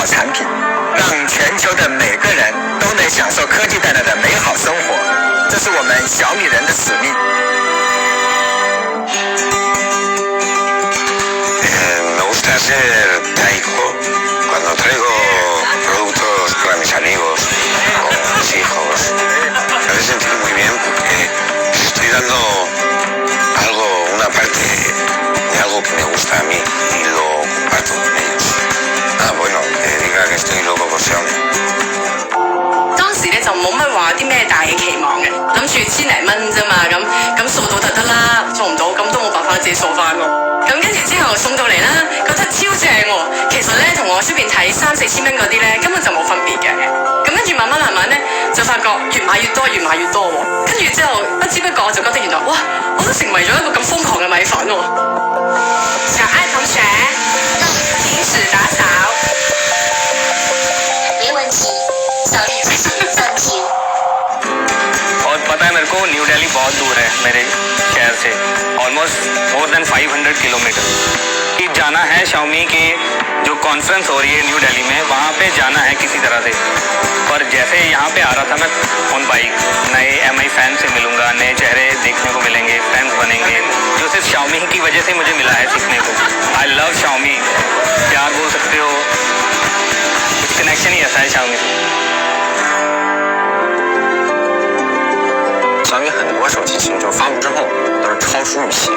产品，让全球的每个人都能享受科技带来的美好生活，这是我们小米人的使命。Me gusta ser laico. Cuando traigo productos para mis amigos o mis hijos, me hace sentir muy bien porque estoy dando algo, una parte de algo que me gusta a mí y lo comparto con ellos. Bueno, que diga que estoy loco por Xiaomi。當時咧就冇乜話啲咩大嘅期望嘅，諗住千零蚊啫嘛，咁掃到就得啦，做唔到咁都冇辦法自己掃翻咯。咁跟住之後送到嚟啦，覺得超正喎。其實咧同我出邊睇3-4千蚊嗰啲咧根本就冇分別嘅。咁跟住慢慢咧就發覺越買越多喎。跟住之後不知不覺我就覺得原來哇，我都成為咗一個咁瘋狂嘅米粉喎。小愛同學，停止打掃。沒問題，小麗繼續 thank you。और पता है मेरे को new Delhi बहुत दूर है मेरे शहर से, ऑलमोस्ट मोर देन 500 किलोमीटर। कि जाना है Xiaomi की जो कॉन्फ्रेंस हो रही है न्यू दिल्ली में, वहाँ पे जाना है किसी तरह से। पर जैसे यहाँ पे आ रहा था मैं ऑन बाइक, नए MI फैन से मिलूंगा, नए चेहरे देखने को मिलेंगे, फैंस बनेंगे, जो सिर्फ Xiaomi की वजह से मुझे मिला है सीखने को। आई लव Xiaomi, प्यार बोल सकते हो, कुछ कनेक्शन ही ऐसा है Xiaomi से।小米很多手机其实就发布之后都是超出预期。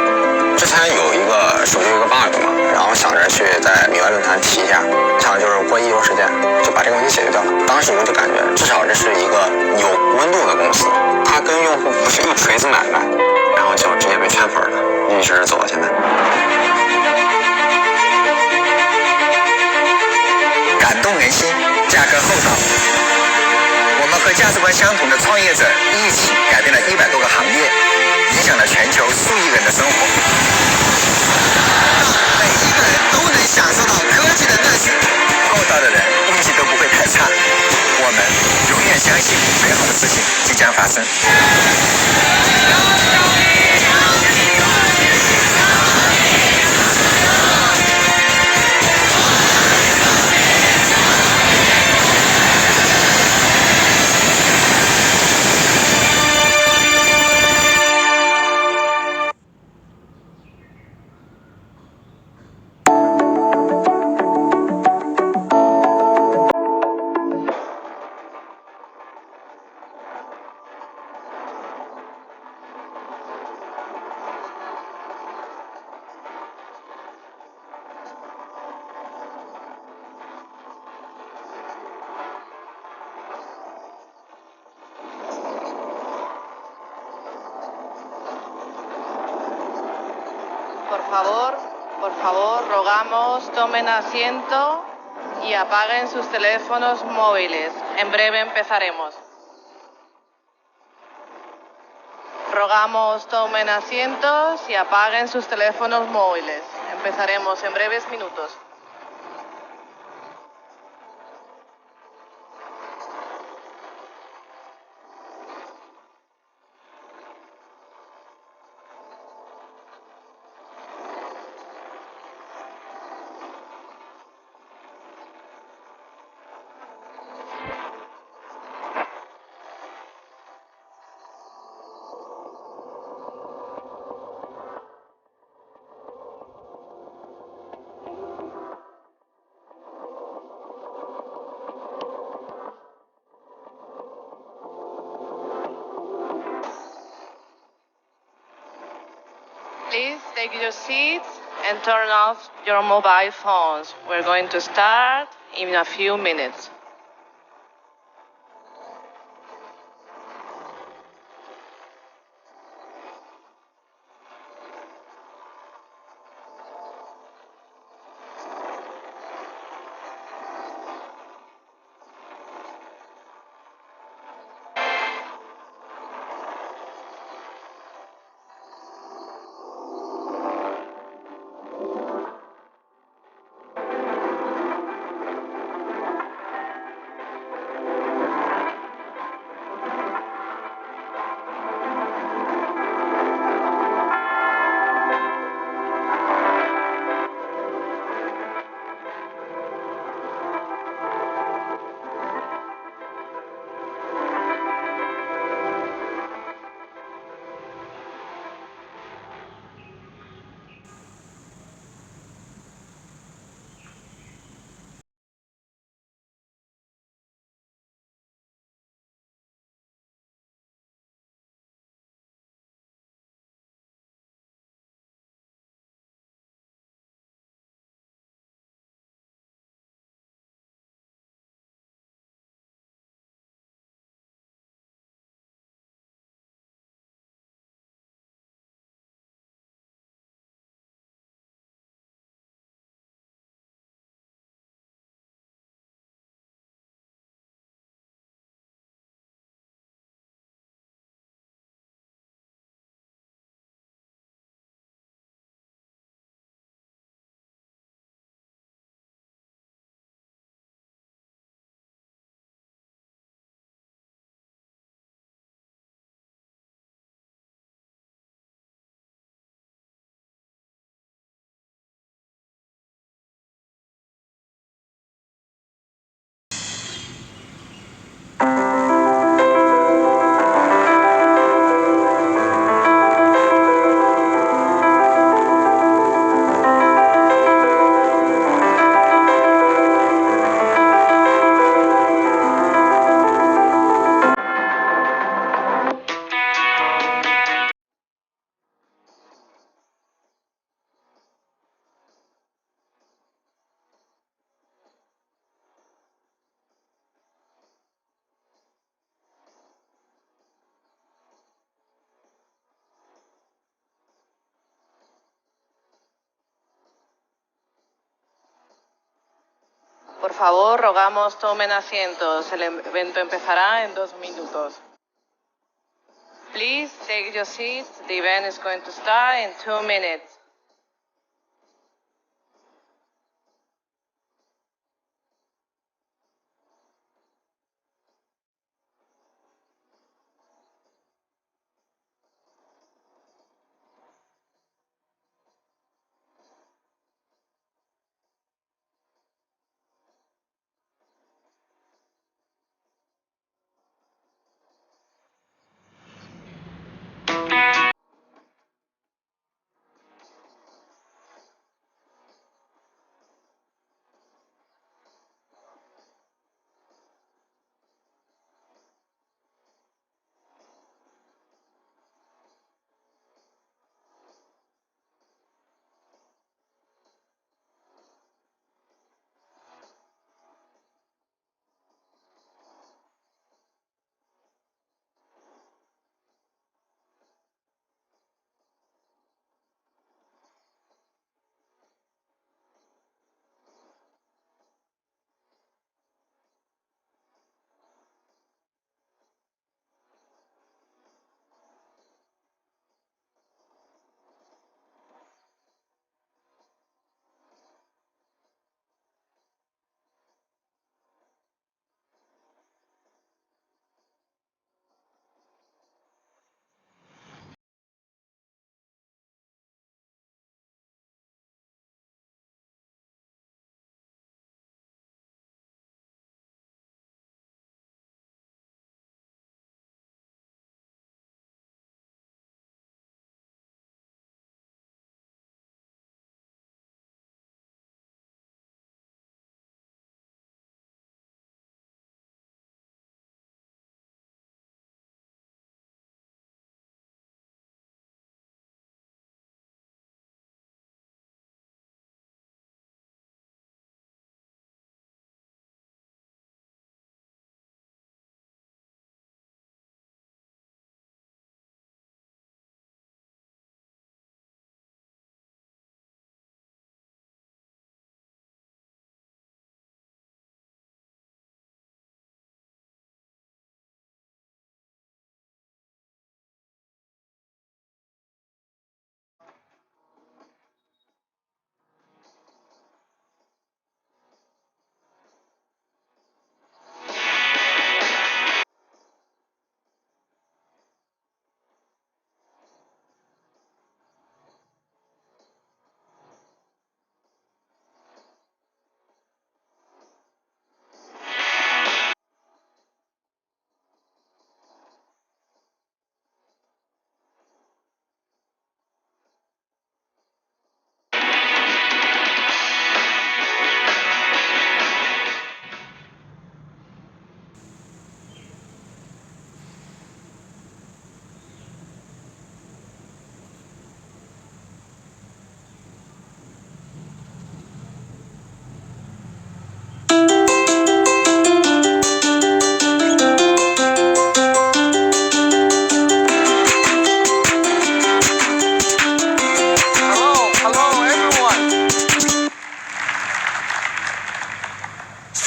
之前有一个手机有一个 bug 嘛，然后想着去在米外论坛提一下，想着就是过1周时间就把这个问题解决掉了。当时我就感觉至少这是一个有温度的公司，它跟用户不是一锤子买卖，然后就直接被圈粉了，一直走到现在。感动人心，价格厚道。我们和价值观相同的创业者一起改变了100多个行业，影响了全球数亿人的生活。每一个人都能享受到科技的乐趣，厚道的人运气都不会太差。我们永远相信美好的事情即将发生。Por favor, rogamos, tomen asiento y apaguen sus teléfonos móviles. En breve empezaremos. Rogamos, tomen asientos y apaguen sus teléfonos móviles. Empezaremos en breves minutos. Please take your seats and turn off your mobile phones. We're going to start in a few minutes. Por favor, rogamos tomen asientos. El evento empezará en 2 minutos. Please take your seats. The event is going to start in 2 minutes.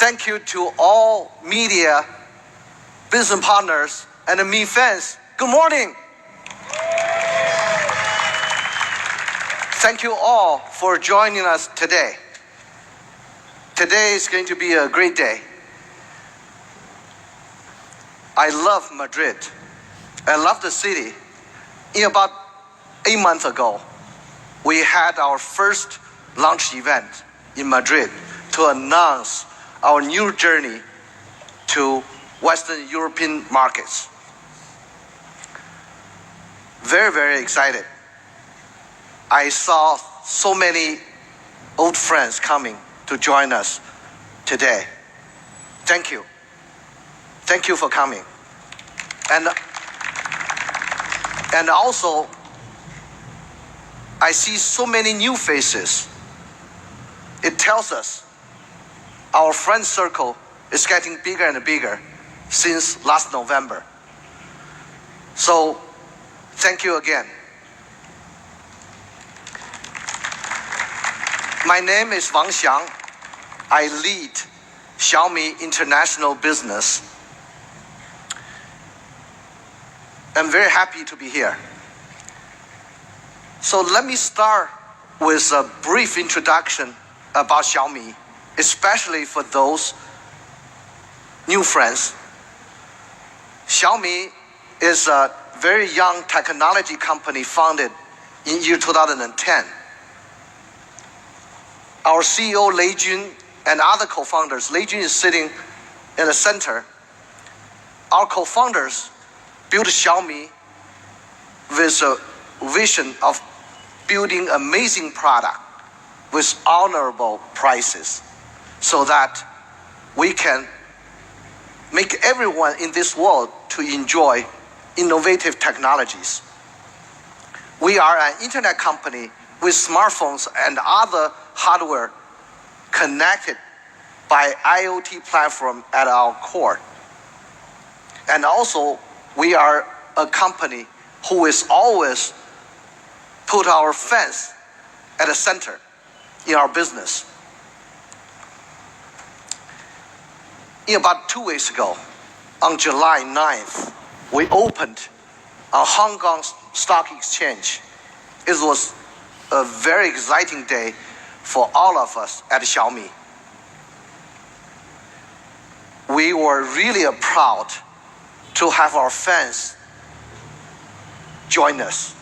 Thank you to all media, business partners, and me fans. Good morning. Thank you all for joining us today. Today is going to be a great day. I love Madrid. I love the city. In about 8 months ago, we had our first launch event in Madrid to announce our new journey to Western European markets. Very, very excited. I saw so many old friends coming to join us today. Thank you. Thank you for coming. And also, I see so many new faces. It tells us our friend circle is getting bigger and bigger since last November. So, thank you again. My name is Wang Xiang. I lead Xiaomi international business. I'm very happy to be here. So let me start with a brief introduction about Xiaomi, especially for those new friends. Xiaomi is a very young technology company founded in year 2010. Our CEO, Lei Jun, and other co-founders, Lei Jun is sitting in the center. Our co-founders built Xiaomi with a vision of building amazing product with honorable prices so that we can make everyone in this world to enjoy innovative technologies. We are an internet company with smartphones and other hardware connected by IoT platform at our core. And also, we are a company who is always put our fans at the center in our business. About 2 weeks ago, on July 9th, we opened a Hong Kong Stock Exchange. It was a very exciting day for all of us at Xiaomi. We were really proud to have our fans join us.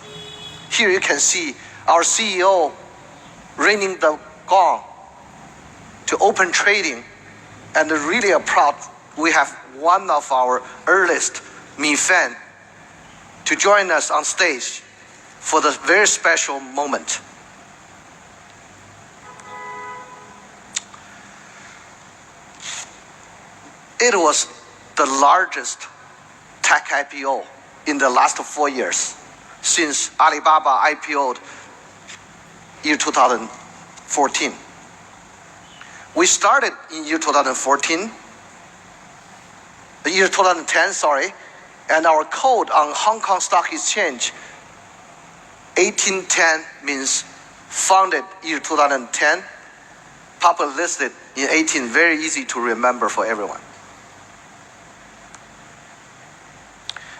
Here you can see our CEO ringing the gong to open trading, and really proud we have one of our earliest Mi fan to join us on stage for the very special moment. It was the largest tech IPO in the last 4 years since Alibaba IPO'd year 2014. We started in year 2010, and our code on Hong Kong Stock Exchange 1810 means founded year 2010, public listed in 18, very easy to remember for everyone.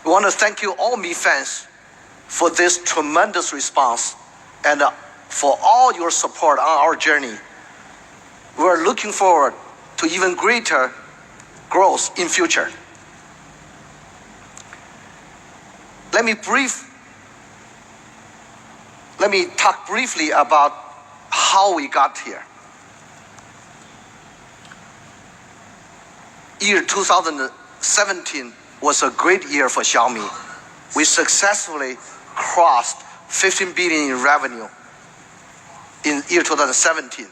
We want to thank you all Mi fans for this tremendous response and for all your support on our journey. We are looking forward to even greater growth in future. Let me talk briefly about how we got here. Year 2017 was a great year for Xiaomi. We successfully crossed 15 billion in revenue in year 2017.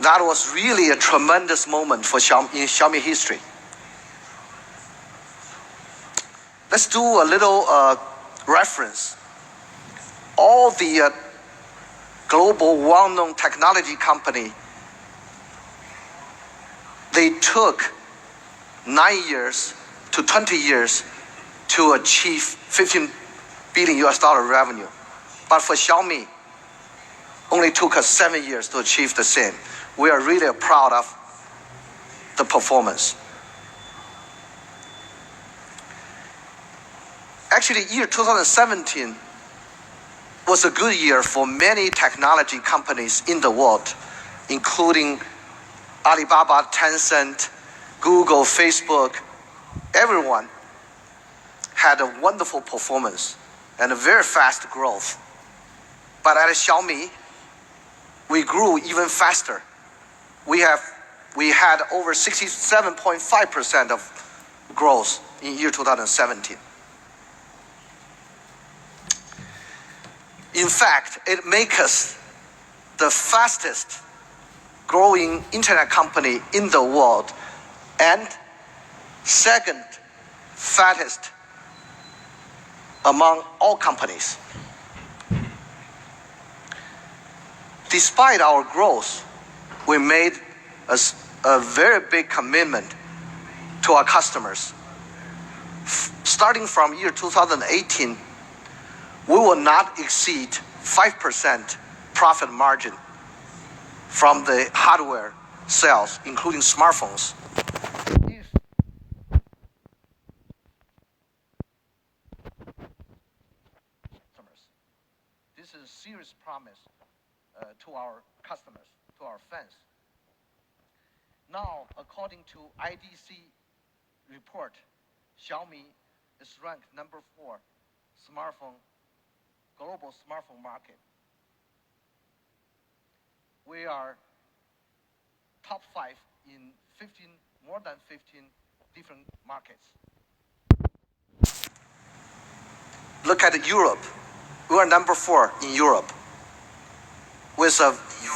That was really a tremendous moment for Xiaomi history. Let's do a little reference. All the global well-known technology company, they took 9 years to 20 years to achieve $15 billion revenue. But for Xiaomi, only took us 7 years to achieve the same. We are really proud of the performance. Actually, year 2017 was a good year for many technology companies in the world, including Alibaba, Tencent, Google, Facebook. Everyone had a wonderful performance and a very fast growth. But at Xiaomi, we grew even faster. We had over 67.5% of growth in year 2017. In fact, it makes us the fastest growing internet company in the world and second fattest among all companies. Despite our growth, we made a very big commitment to our customers. Starting from year 2018, we will not exceed 5% profit margin from the hardware sales, including smartphones. This is a serious promise to our customers, to our fans. Now, according to IDC report, Xiaomi is ranked number 4 global smartphone market. We are top 5 in more than 15 different markets. Look at Europe. We are number 4 in Europe with a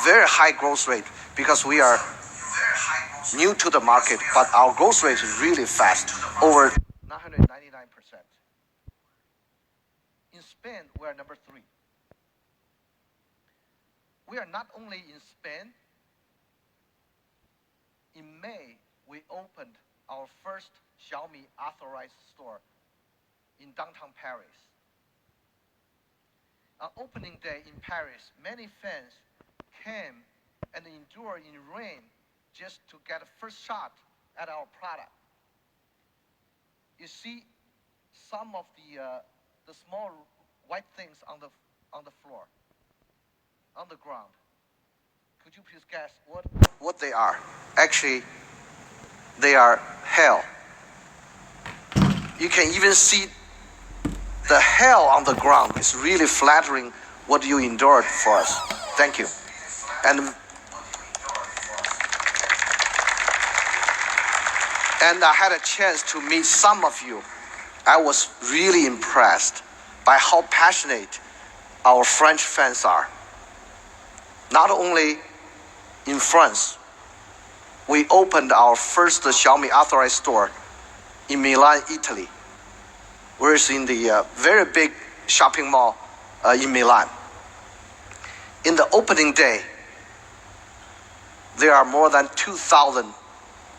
very high growth rate because we are new to the market, but our growth rate is really fast, over 999%. In Spain, we are number 3. We are not only in Spain. In May, we opened our first Xiaomi authorized store in downtown Paris. On opening day in Paris, many fans came and endured in rain just to get a first shot at our product. You see some of the small white things on the floor, on the ground. Could you please guess what they are? Actually, they are hail. You can even see the hail on the ground. It's really flattering what you endured for us. Thank you. And I had a chance to meet some of you. I was really impressed by how passionate our French fans are. Not only in France, we opened our first Xiaomi authorized store in Milan, Italy. We're in the very big shopping mall in Milan. In the opening day, there are more than 2,000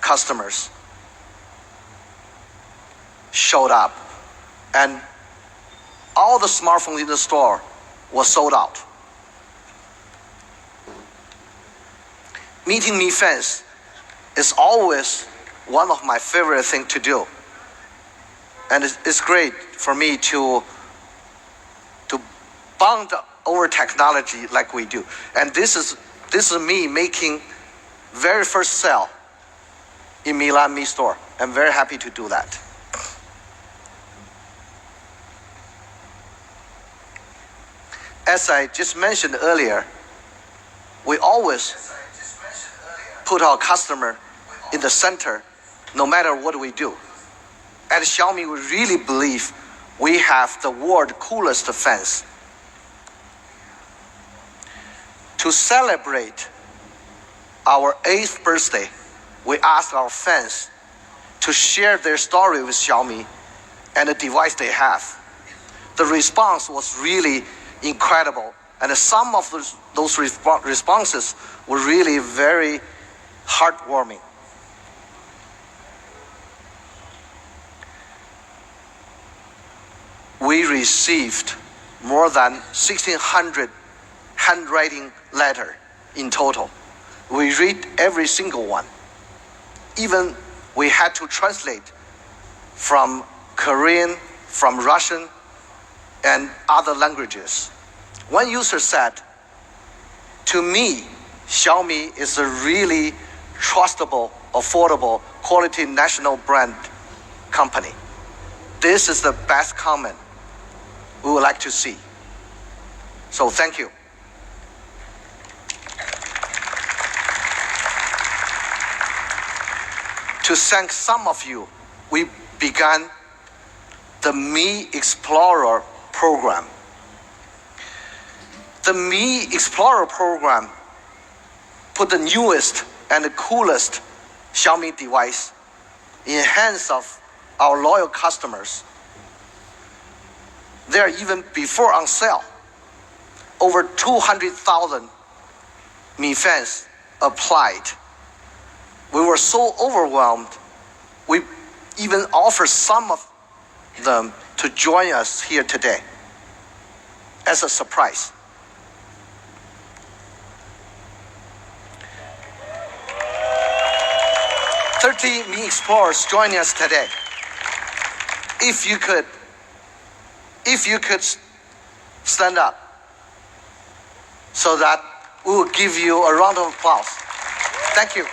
customers showed up, and all the smartphones in the store were sold out. Meeting Mi fans is always one of my favorite things to do. And it's great for me to bond over technology like we do. And this is me making very first sale in Milan Mi store. I'm very happy to do that. As I just mentioned earlier, we always put our customer in the center no matter what we do. At Xiaomi, we really believe we have the world's coolest fans. To celebrate our 8th birthday, we asked our fans to share their story with Xiaomi and the device they have. The response was really incredible, and some of those responses were really very heartwarming. We received more than 1,600 handwriting letters in total. We read every single one. Even we had to translate from Korean, from Russian, and other languages. One user said, "To me, Xiaomi is a really trustable, affordable, quality national brand company. This is the best comment we would like to see." So thank you. To thank some of you, we began the Mi Explorer program. The Mi Explorer program put the newest and the coolest Xiaomi device in hands of our loyal customers. They are even before on sale. Over 200,000 Mi fans applied. We were so overwhelmed, we even offered some of them to join us here today as a surprise. 30 Mi Explorers joining us today. If you could stand up so that we will give you a round of applause. Thank you.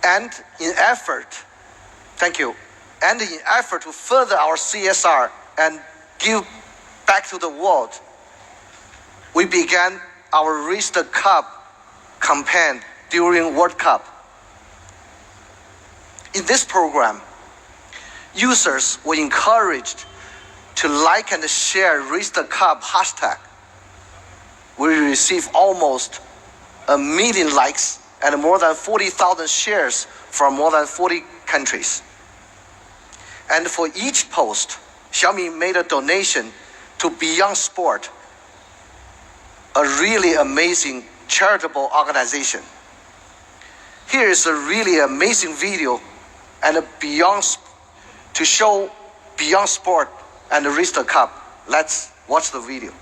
And in effort to further our CSR and give back to the world, we began our Raise the Cup campaign during World Cup. In this program, users were encouraged to like and share Raise the Cup hashtag. We received almost 1 million likes and more than 40,000 shares from more than 40 countries. And for each post, Xiaomi made a donation to Beyond Sport, a really amazing charitable organization. Here is a really amazing video and to show Beyond Sport and the Raise the Cup. Let's watch the video.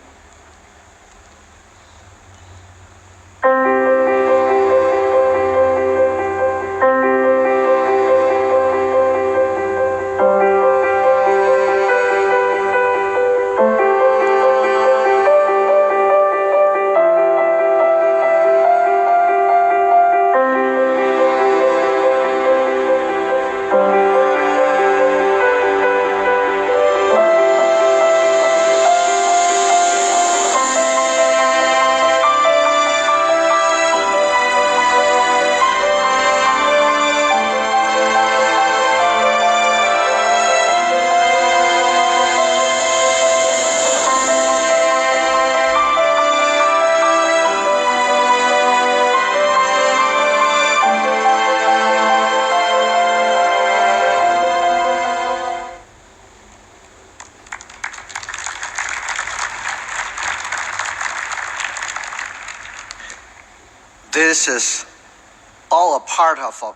This is all a part of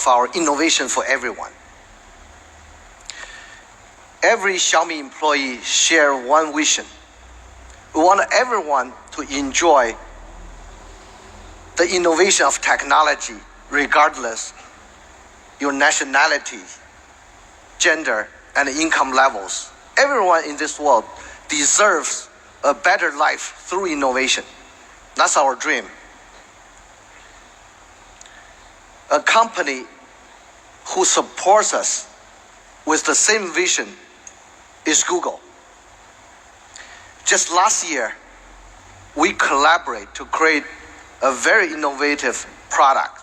our innovation for everyone. Every Xiaomi employee share one vision. We want everyone to enjoy the innovation of technology regardless your nationality, gender, and income levels. Everyone in this world deserves a better life through innovation. That's our dream. A company who supports us with the same vision is Google. Just last year, we collaborate to create a very innovative product.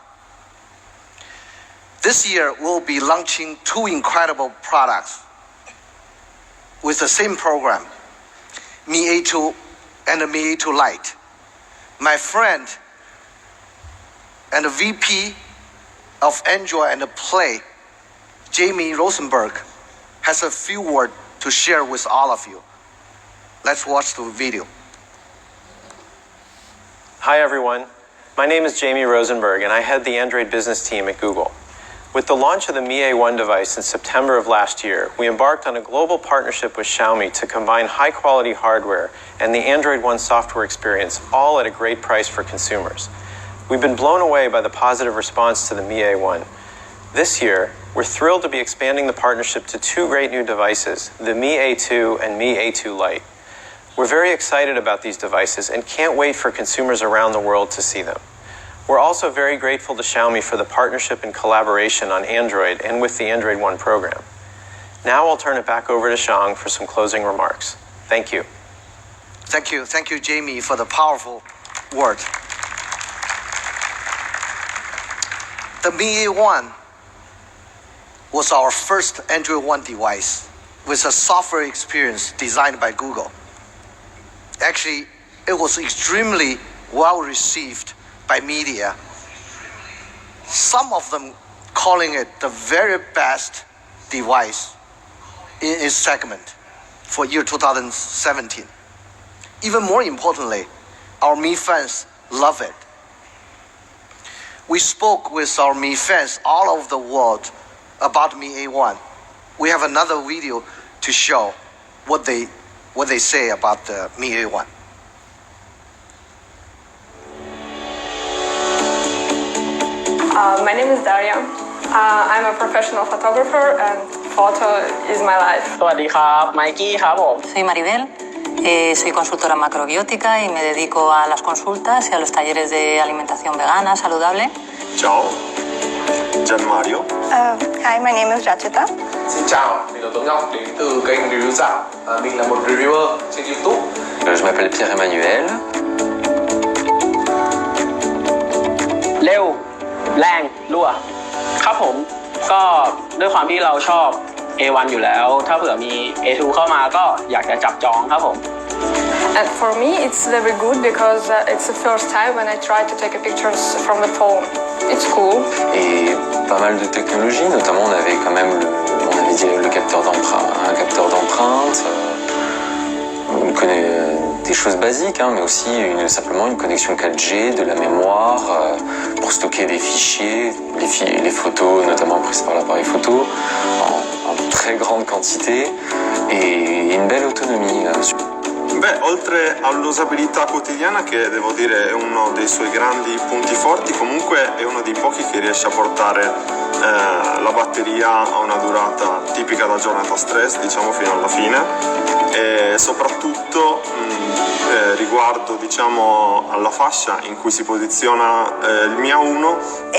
This year, we'll be launching 2 incredible products with the same program, Mi A2 and the Mi A2 LITE. My friend and the VP of Android and Play, Jamie Rosenberg, has a few words to share with all of you. Let's watch the video. Hi everyone, my name is Jamie Rosenberg and I head the Android business team at Google. With the launch of the Mi A1 device in September of last year, we embarked on a global partnership with Xiaomi to combine high-quality hardware and the Android One software experience, all at a great price for consumers. We've been blown away by the positive response to the Mi A1. This year, we're thrilled to be expanding the partnership to 2 great new devices, the Mi A2 and Mi A2 LITE. We're very excited about these devices and can't wait for consumers around the world to see them. We're also very grateful to Xiaomi for the partnership and collaboration on Android and with the Android One program. Now I'll turn it back over to Shang for some closing remarks. Thank you. Thank you, Jamie, for the powerful word. The Mi A1 was our first Android One device with a software experience designed by Google. Actually, it was extremely well received by media. Some of them calling it the very best device in its segment for year 2017. Even more importantly, our Mi fans love it. We spoke with our Mi fans all over the world about Mi A1. We have another video to show what they say about the Mi A1. My name is Daria. I'm a professional photographer and photo is my life. สวัสดีครับไมกี้ครับผม Soy Maribel, soy consultora macrobiótica y me dedico a las consultas y a los talleres de alimentación vegana, saludable. Ciao, Gianmario. Hi, my name is Rachita. Xin chào, mình là Tuấn Ngọc đến từ kênh Review Dạo. Mình là một reviewer trên YouTube. Je m'appelle Pierre-Emmanuel. เร็วแรงรั่วครับผมก็ด้วยความที่เราชอบ A1 อยู่แล้วถ้าเผื่อมี A2 เข้ามาก็อยากจะจับจองครับผม And for me, it's very good because it's the first time when I try to take pictures from the phone. It's cool. Et pas mal de technologies, notamment on avait quand même le capteur d'empreinte, on connaît des choses basiques, hein, mais aussi simplement une connexion 4G, de la mémoire pour stocker des fichiers, les photos notamment prises par l'appareil photo en très grande quantité et une belle autonomie. Beh, oltre all'usabilità quotidiana, che devo dire è uno dei suoi grandi punti forti, comunque è uno dei pochi che riesce a portare la batteria a una durata tipica da giornata stress, diciamo fino alla fine, e soprattutto riguardo diciamo alla fascia in cui si posiziona il Mi A1.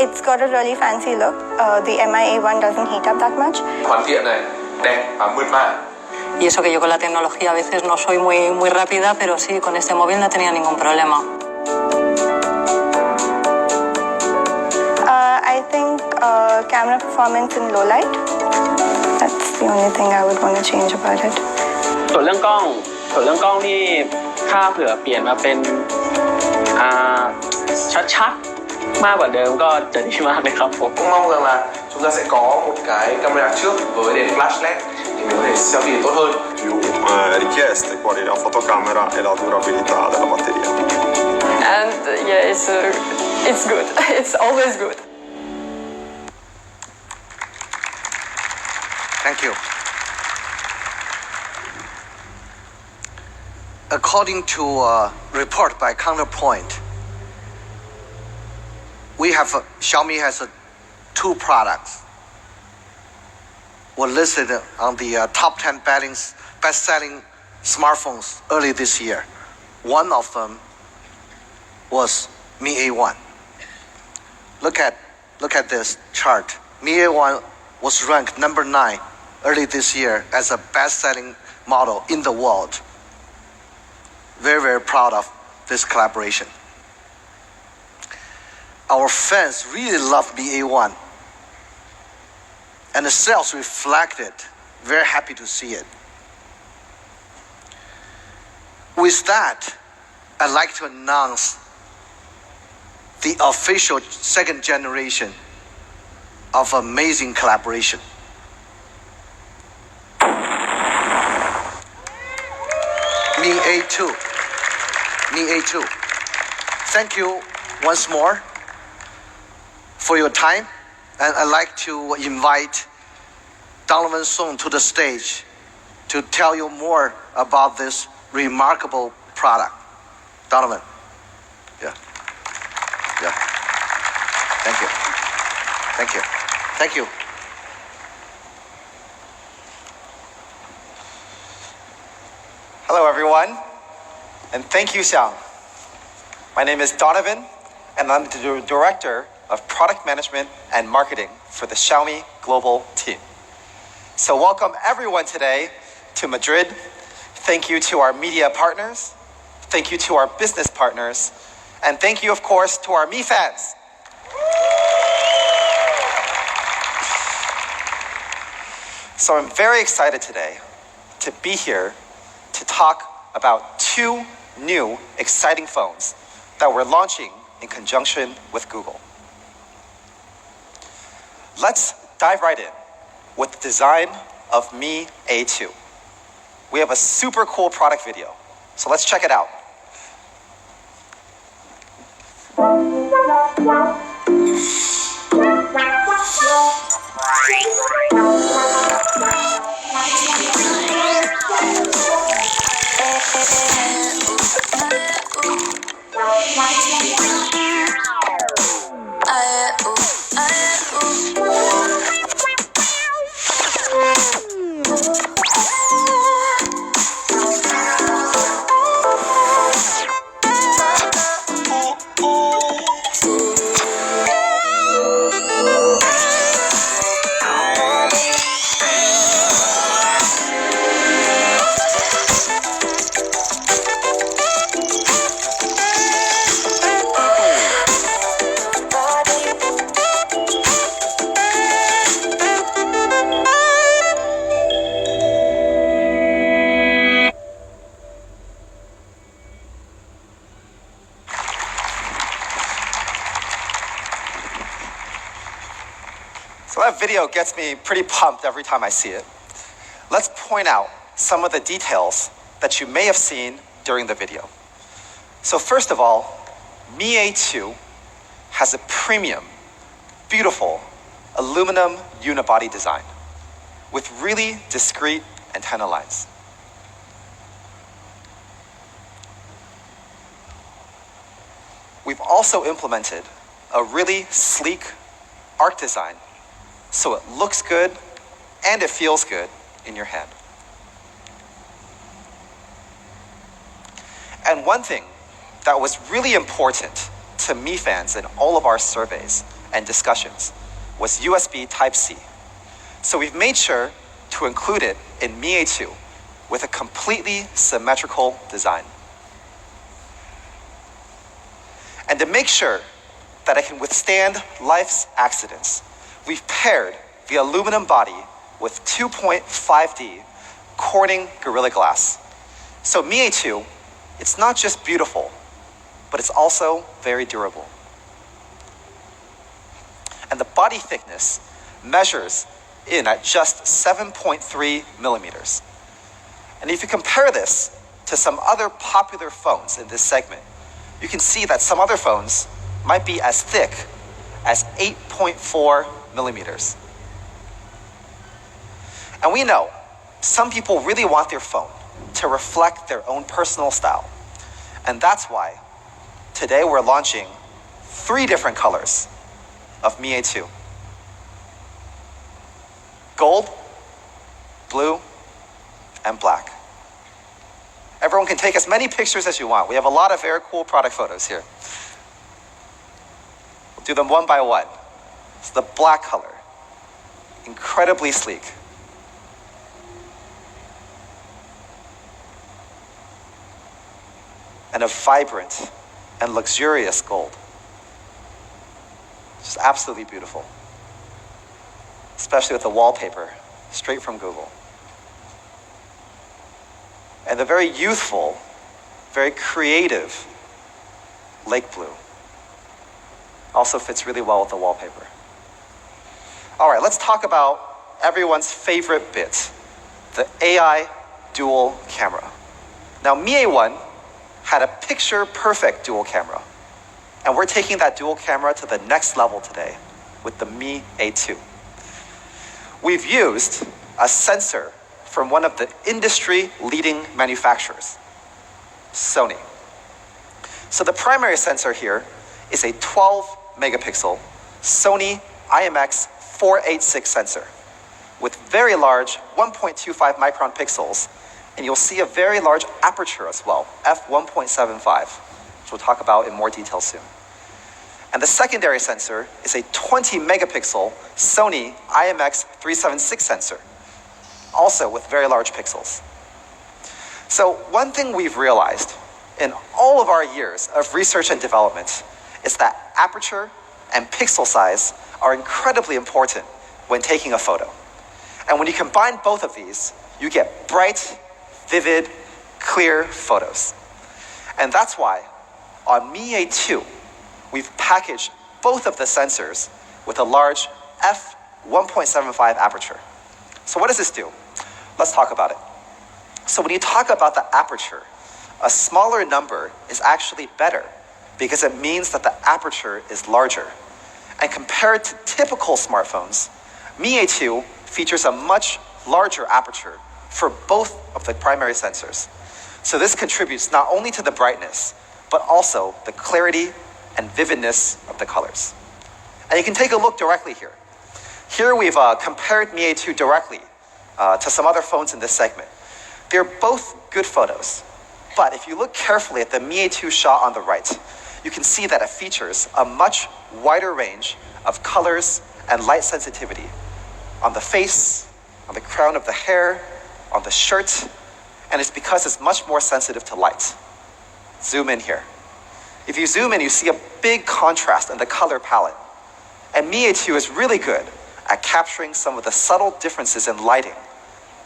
It's got a really fancy look. The Mi A1 doesn't heat up that much. Hoàn thiện này, đẹp và mượt mà. Y eso que yo con la tecnología a veces no soy muy rápida, pero sí, con este móvil no tenía ningún problema. I think camera performance in low light. That's the only thing I would want to change about it. ส่วนเรื่องกล้องนี่ถ้าเผื่อเปลี่ยนมาเป็นชัดๆมากกว่าเดิมก็จะดีมากเลยครับผม Cũng mong rằng là chúng ta sẽ có một cái camera trước với đèn flash LED để mình có thể selfie tốt hơn. Più richieste quali la fotocamera e la durabilità della batteria. And yeah, it's good. It's always good. Thank you. According to a report by Counterpoint, Xiaomi has two products were listed on the top 10 best-selling smartphones early this year. One of them was Mi A1. Look at this chart. Mi A1 was ranked number 9 early this year as a best-selling model in the world. Very, very proud of this collaboration. Our fans really love Mi A1. And the sales reflected. Very happy to see it. With that, I'd like to announce the official second generation of amazing collaboration. Mi A2. Mi A2. Thank you once more for your time, and I'd like to invite Donovan Song to the stage to tell you more about this remarkable product. Donovan. Yeah. Thank you. Hello everyone, and thank you, Xiao. My name is Donovan, and I'm the Director of Product Management and Marketing for the Xiaomi Global Team. So welcome everyone today to Madrid. Thank you to our media partners, thank you to our business partners, and thank you, of course, to our Mi fans. So I'm very excited today to be here to talk about two new exciting phones that we're launching in conjunction with Google. Let's dive right in with the design of Mi A2. We have a super cool product video, so let's check it out. So that video gets me pretty pumped every time I see it. Let's point out some of the details that you may have seen during the video. So first of all, Mi A2 has a premium, beautiful aluminum unibody design with really discrete antenna lines. We've also implemented a really sleek arc design so it looks good and it feels good in your hand. And one thing that was really important to Mi fans in all of our surveys and discussions was USB Type-C. So we've made sure to include it in Mi A2 with a completely symmetrical design. And to make sure that it can withstand life's accidents, we've paired the aluminum body with 2.5D Corning Gorilla Glass. So Mi A2, it's not just beautiful, but it's also very durable. And the body thickness measures in at just 7.3 millimeters. And if you compare this to some other popular phones in this segment, you can see that some other phones might be as thick as 8.4 millimeters. And we know some people really want their phone to reflect their own personal style. And that's why today we're launching 3 different colors of Mi A2. Gold, blue, and black. Everyone can take as many pictures as you want. We have a lot of very cool product photos here. We'll do them one by one. It's the black color, incredibly sleek. And a vibrant and luxurious gold. Just absolutely beautiful. Especially with the wallpaper, straight from Google. And the very youthful, very creative lake blue also fits really well with the wallpaper. All right, let's talk about everyone's favorite bit, the AI dual camera. Now, Mi A1 had a picture-perfect dual camera, and we're taking that dual camera to the next level today with the Mi A2. We've used a sensor from one of the industry-leading manufacturers, Sony. So the primary sensor here is a 12-megapixel Sony IMX486 sensor with very large 1.25 micron pixels, and you'll see a very large aperture as well, f1.75, which we'll talk about in more detail soon. And the secondary sensor is a 20-megapixel Sony IMX376 sensor, also with very large pixels. So one thing we've realized in all of our years of research and development is that aperture and pixel size are incredibly important when taking a photo. And when you combine both of these, you get bright, vivid, clear photos. And that's why on Mi A2, we've packaged both of the sensors with a large f1.75 aperture. So what does this do? Let's talk about it. So when you talk about the aperture, a smaller number is actually better because it means that the aperture is larger. And compared to typical smartphones, Mi A2 features a much larger aperture for both of the primary sensors. So this contributes not only to the brightness, but also the clarity and vividness of the colors. And you can take a look directly here. Here we've compared Mi A2 directly to some other phones in this segment. They're both good photos, but if you look carefully at the Mi A2 shot on the right, you can see that it features a much wider range of colors and light sensitivity on the face, on the crown of the hair, on the shirt, and it's because it's much more sensitive to light. Zoom in here. If you zoom in, you see a big contrast in the color palette. And Mi A2 is really good at capturing some of the subtle differences in lighting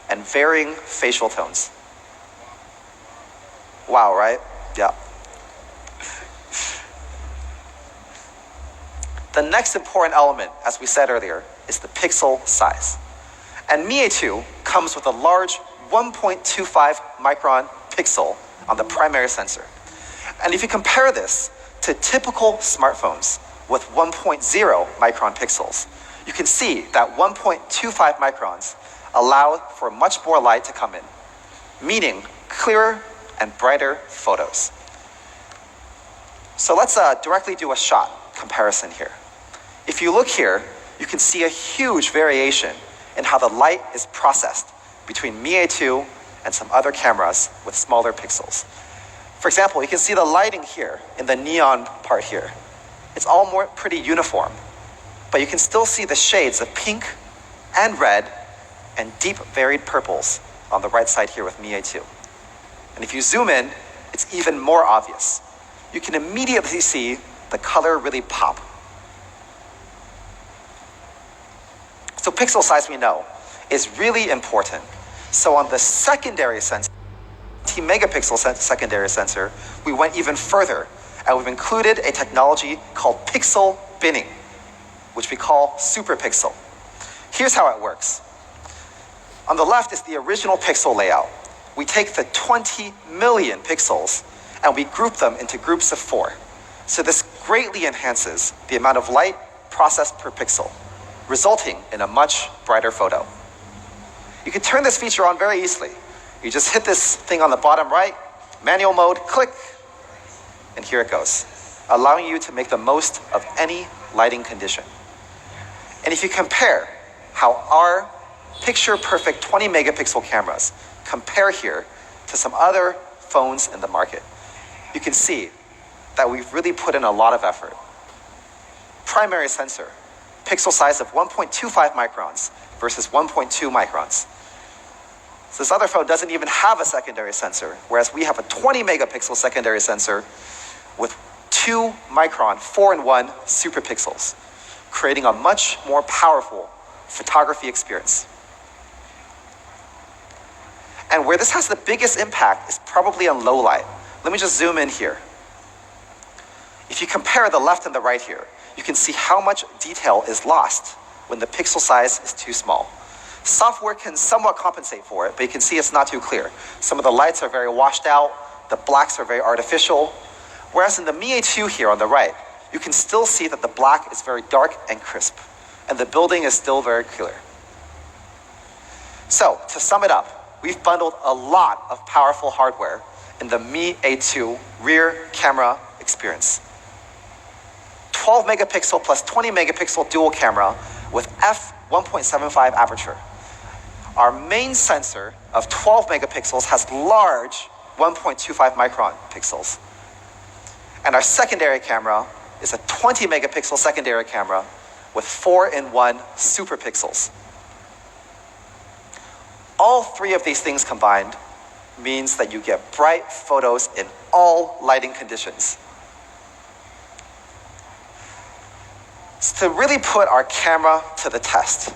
and varying facial tones. Wow, right? Yeah. the next important element, as we said earlier, is the pixel size. And Mi A2 comes with a large 1.25 micron pixel on the primary sensor. And if you compare this to typical smartphones with 1.0 micron pixels, you can see that 1.25 microns allow for much more light to come in, meaning clearer and brighter photos. So let's directly do a shot comparison here. If you look here, you can see a huge variation in how the light is processed between Mi A2 and some other cameras with smaller pixels. For example, you can see the lighting here in the neon part here. It's all pretty uniform, but you can still see the shades of pink and red and deep varied purples on the right side here with Mi A2. And if you zoom in, it's even more obvious. You can immediately see the color really pop. So pixel size, we know, is really important. So on the secondary sensor, 20 megapixel secondary sensor, we went even further, and we've included a technology called pixel binning, which we call super pixel. Here's how it works. On the left is the original pixel layout. We take the 20 million pixels and we group them into groups of 4. So this greatly enhances the amount of light processed per pixel, resulting in a much brighter photo. You can turn this feature on very easily. You just hit this thing on the bottom right, manual mode, click, and here it goes, allowing you to make the most of any lighting condition. And if you compare how our picture-perfect 20 megapixel cameras compare here to some other phones in the market, you can see that we've really put in a lot of effort. Primary sensor, pixel size of 1.25 microns versus 1.2 microns. So this other phone doesn't even have a secondary sensor, whereas we have a 20 megapixel secondary sensor with 2 micron 4-in-1 super pixels, creating a much more powerful photography experience. And where this has the biggest impact is probably on low light. Let me just zoom in here. If you compare the left and the right here, you can see how much detail is lost when the pixel size is too small. Software can somewhat compensate for it, but you can see it's not too clear. Some of the lights are very washed out, the blacks are very artificial, whereas in the Mi A2 here on the right, you can still see that the black is very dark and crisp, and the building is still very clear. So, to sum it up, we've bundled a lot of powerful hardware in the Mi A2 rear camera experience. 12 megapixel plus 20 megapixel dual camera with f1.75 aperture. Our main sensor of 12 megapixels has large 1.25 micron pixels. And our secondary camera is a 20 megapixel secondary camera with 4-in-1 super pixels. All 3 of these things combined means that you get bright photos in all lighting conditions. So to really put our camera to the test,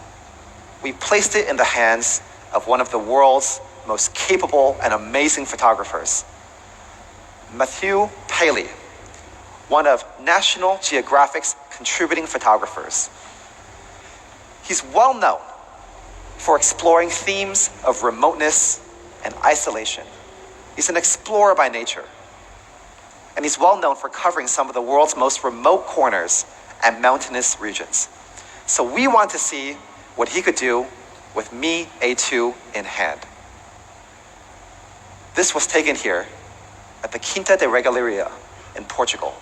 we placed it in the hands of one of the world's most capable and amazing photographers, Matthew Paley, one of National Geographic's contributing photographers. He's well known for exploring themes of remoteness and isolation. He's an explorer by nature, and he's well known for covering some of the world's most remote corners and mountainous regions. So we want to see what he could do with Mi A2 in hand. This was taken here at the Quinta de Regaleria in Portugal.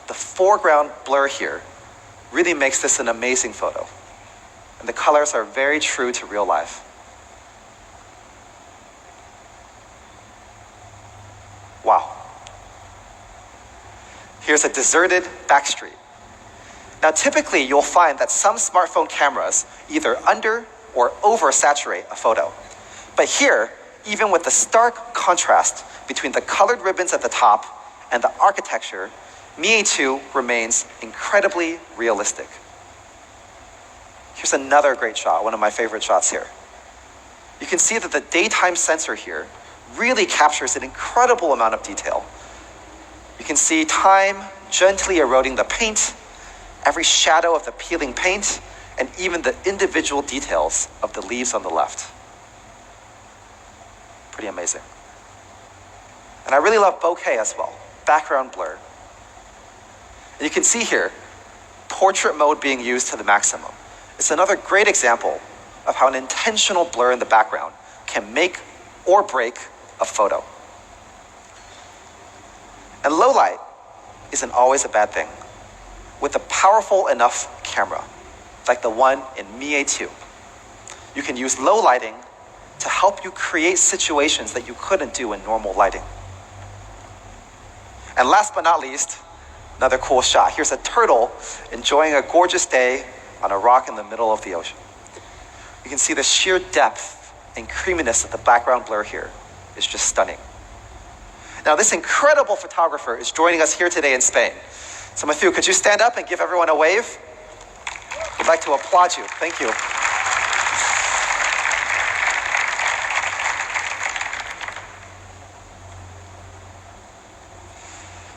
The foreground blur here really makes this an amazing photo, and the colors are very true to real life. Wow. Here's a deserted back street. Now, typically, you'll find that some smartphone cameras either under or oversaturate a photo. But here, even with the stark contrast between the colored ribbons at the top and the architecture, Mi A2 remains incredibly realistic. Here's another great shot, one of my favorite shots here. You can see that the daytime sensor here really captures an incredible amount of detail. You can see time gently eroding the paint every shadow of the peeling paint, and even the individual details of the leaves on the left. Pretty amazing. And I really love bokeh as well, background blur. And you can see here, portrait mode being used to the maximum. It's another great example of how an intentional blur in the background can make or break a photo. And low light isn't always a bad thing. With a powerful enough camera, like the one in Mi A2, you can use low lighting to help you create situations that you couldn't do in normal lighting. And last but not least, another cool shot. Here's a turtle enjoying a gorgeous day on a rock in the middle of the ocean. You can see the sheer depth and creaminess of the background blur here is just stunning. Now, this incredible photographer is joining us here today in Spain. So Matthew, could you stand up and give everyone a wave? We'd like to applaud you. Thank you.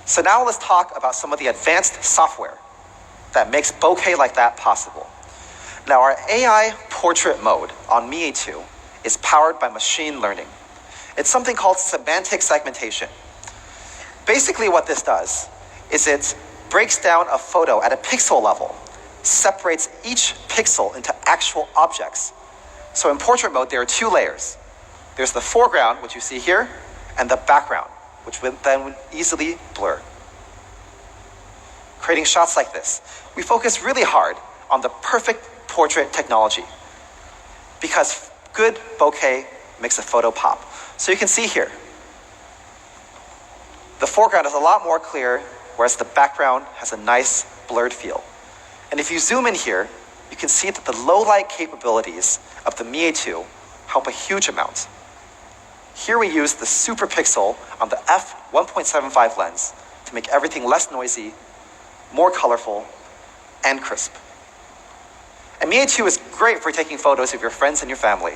So now let's talk about some of the advanced software that makes bokeh like that possible. Now, our AI portrait mode on Mi A2 is powered by machine learning. It's something called semantic segmentation. Basically what this does is it breaks down a photo at a pixel level, separates each pixel into actual objects. So in portrait mode, there are two layers. There's the foreground, which you see here, and the background, which would then easily blur. Creating shots like this, we focus really hard on the perfect portrait technology because good bokeh makes a photo pop. So you can see here, the foreground is a lot more clear, whereas the background has a nice blurred feel. And if you zoom in here, you can see that the low light capabilities of the Mi A2 help a huge amount. Here we use the super pixel on the f1.75 lens to make everything less noisy, more colorful, and crisp. And Mi A2 is great for taking photos of your friends and your family.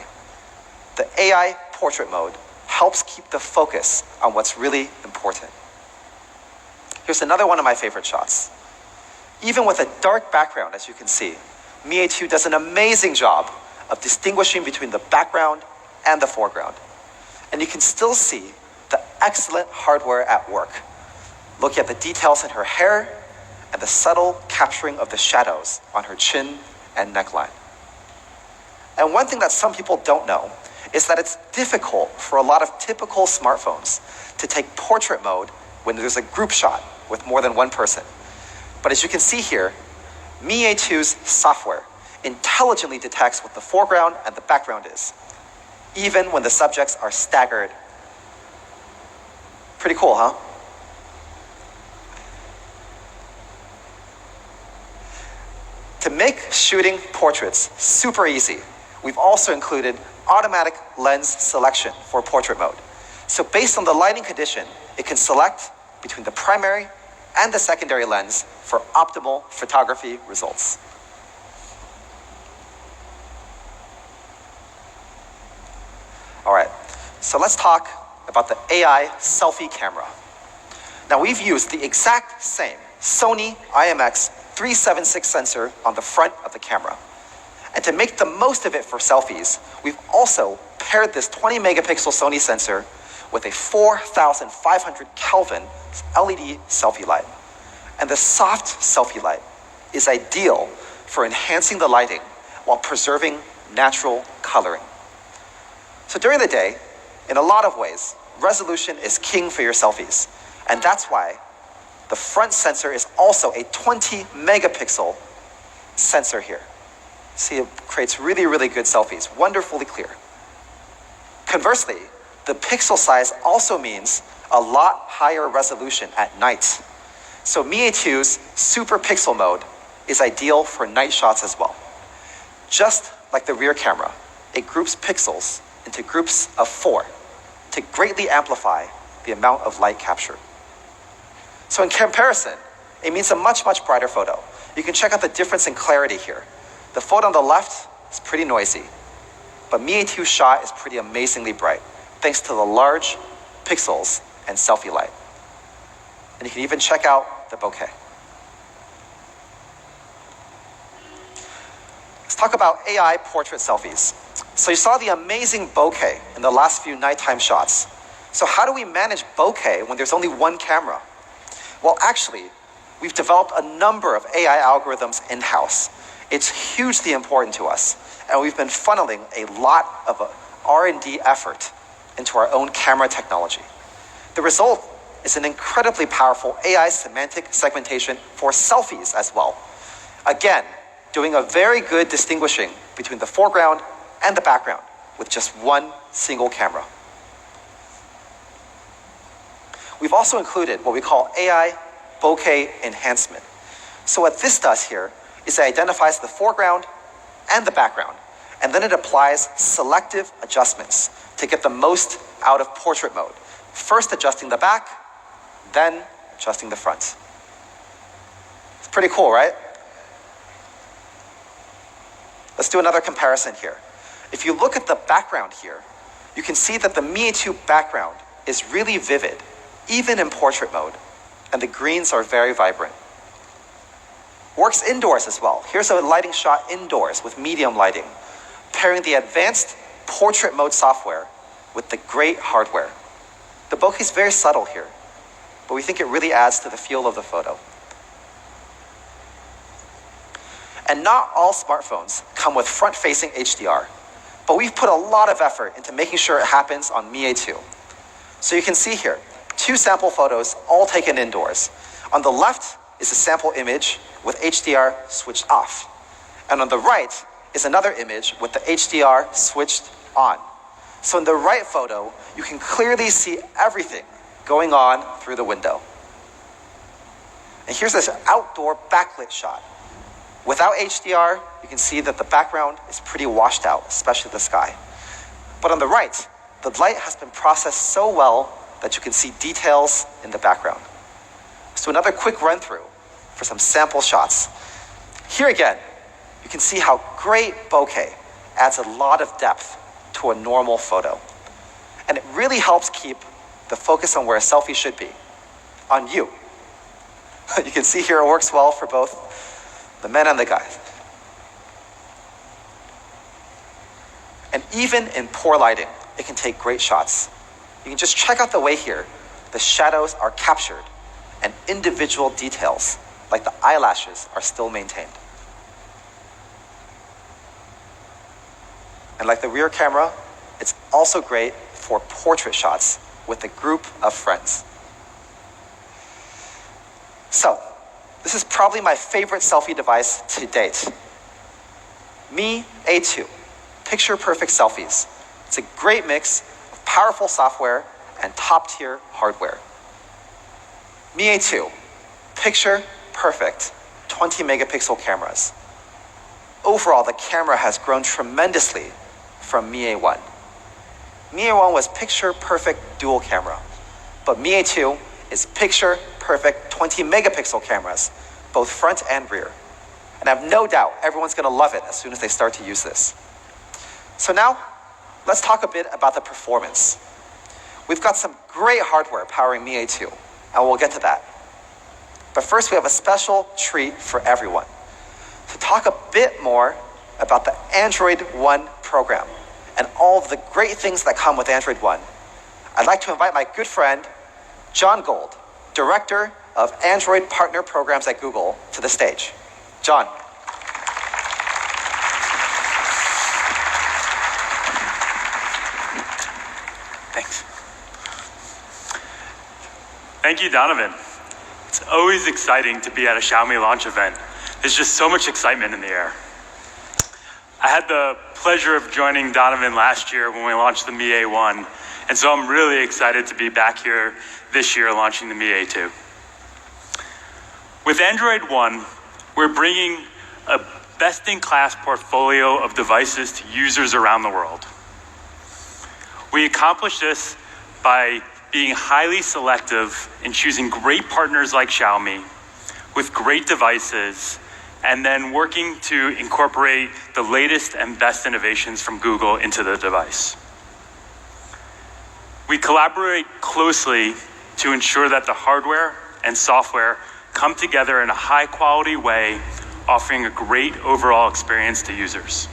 The AI portrait mode helps keep the focus on what's really important. Here's another one of my favorite shots. Even with a dark background, as you can see, Mi A2 does an amazing job of distinguishing between the background and the foreground. And you can still see the excellent hardware at work. Look at the details in her hair and the subtle capturing of the shadows on her chin and neckline. And one thing that some people don't know is that it's difficult for a lot of typical smartphones to take portrait mode when there's a group shot with more than one person. But as you can see here, Mi A2's software intelligently detects what the foreground and the background is, even when the subjects are staggered. Pretty cool, huh? To make shooting portraits super easy, we've also included automatic lens selection for portrait mode. So based on the lighting condition, it can select between the primary and the secondary lens for optimal photography results. All right, so let's talk about the AI selfie camera. Now we've used the exact same Sony IMX376 sensor on the front of the camera. And to make the most of it for selfies, we've also paired this 20 megapixel Sony sensor with a 4,500 Kelvin LED selfie light. And the soft selfie light is ideal for enhancing the lighting while preserving natural coloring. So during the day, in a lot of ways, resolution is king for your selfies. And that's why the front sensor is also a 20 megapixel sensor here. See, it creates really, really good selfies, wonderfully clear. Conversely, the pixel size also means a lot higher resolution at night. So Mi A2's super pixel mode is ideal for night shots as well. Just like the rear camera, it groups pixels into groups of 4 to greatly amplify the amount of light captured. So in comparison, it means a much, much brighter photo. You can check out the difference in clarity here. The photo on the left is pretty noisy, but Mi A2's shot is pretty amazingly bright, thanks to the large pixels and selfie light. And you can even check out the bokeh. Let's talk about AI portrait selfies. So you saw the amazing bokeh in the last few nighttime shots. So how do we manage bokeh when there's only one camera? Well, actually, we've developed a number of AI algorithms in-house. It's hugely important to us, and we've been funneling a lot of R&D effort into our own camera technology. The result is an incredibly powerful AI semantic segmentation for selfies as well. Again, doing a very good distinguishing between the foreground and the background with just one single camera. We've also included what we call AI bokeh enhancement. So what this does here is it identifies the foreground and the background, and then it applies selective adjustments to get the most out of portrait mode. First adjusting the back, then adjusting the front. It's pretty cool, right? Let's do another comparison here. If you look at the background here, you can see that the Mi A2 background is really vivid, even in portrait mode, and the greens are very vibrant. Works indoors as well. Here's a lighting shot indoors with medium lighting, pairing the advanced portrait mode software with the great hardware. The bokeh is very subtle here, but we think it really adds to the feel of the photo. And not all smartphones come with front-facing HDR, but we've put a lot of effort into making sure it happens on Mi A2. So you can see here, 2 sample photos all taken indoors. On the left is a sample image with HDR switched off. And on the right is another image with the HDR switched on. So in the right photo, you can clearly see everything going on through the window. And here's this outdoor backlit shot. Without HDR, you can see that the background is pretty washed out, especially the sky. But on the right, the light has been processed so well that you can see details in the background. So another quick run through for some sample shots. Here again, you can see how great bokeh adds a lot of depth to a normal photo. And it really helps keep the focus on where a selfie should be, on you. You can see here it works well for both the men and the guys. And even in poor lighting, it can take great shots. You can just check out the way here the shadows are captured and individual details, like the eyelashes, are still maintained. And like the rear camera, it's also great for portrait shots with a group of friends. So, this is probably my favorite selfie device to date. Mi A2, picture-perfect selfies. It's a great mix of powerful software and top-tier hardware. Mi A2, picture-perfect 20-megapixel cameras. Overall, the camera has grown tremendously from Mi A1. Mi A1 was picture-perfect dual camera, but Mi A2 is picture-perfect 20-megapixel cameras, both front and rear. And I have no doubt everyone's going to love it as soon as they start to use this. So now, let's talk a bit about the performance. We've got some great hardware powering Mi A2, and we'll get to that. But first, we have a special treat for everyone. To talk a bit more about the Android One program and all of the great things that come with Android One, I'd like to invite my good friend, John Gold, Director of Android Partner Programs at Google, to the stage. John. Thanks. Thank you, Donovan. It's always exciting to be at a Xiaomi launch event. There's just so much excitement in the air. I had the pleasure of joining Donovan last year when we launched the Mi A1, and so I'm really excited to be back here this year launching the Mi A2. With Android One, we're bringing a best-in-class portfolio of devices to users around the world. We accomplish this by being highly selective in choosing great partners like Xiaomi with great devices, and then working to incorporate the latest and best innovations from Google into the device. We collaborate closely to ensure that the hardware and software come together in a high-quality way offering a great overall experience to users.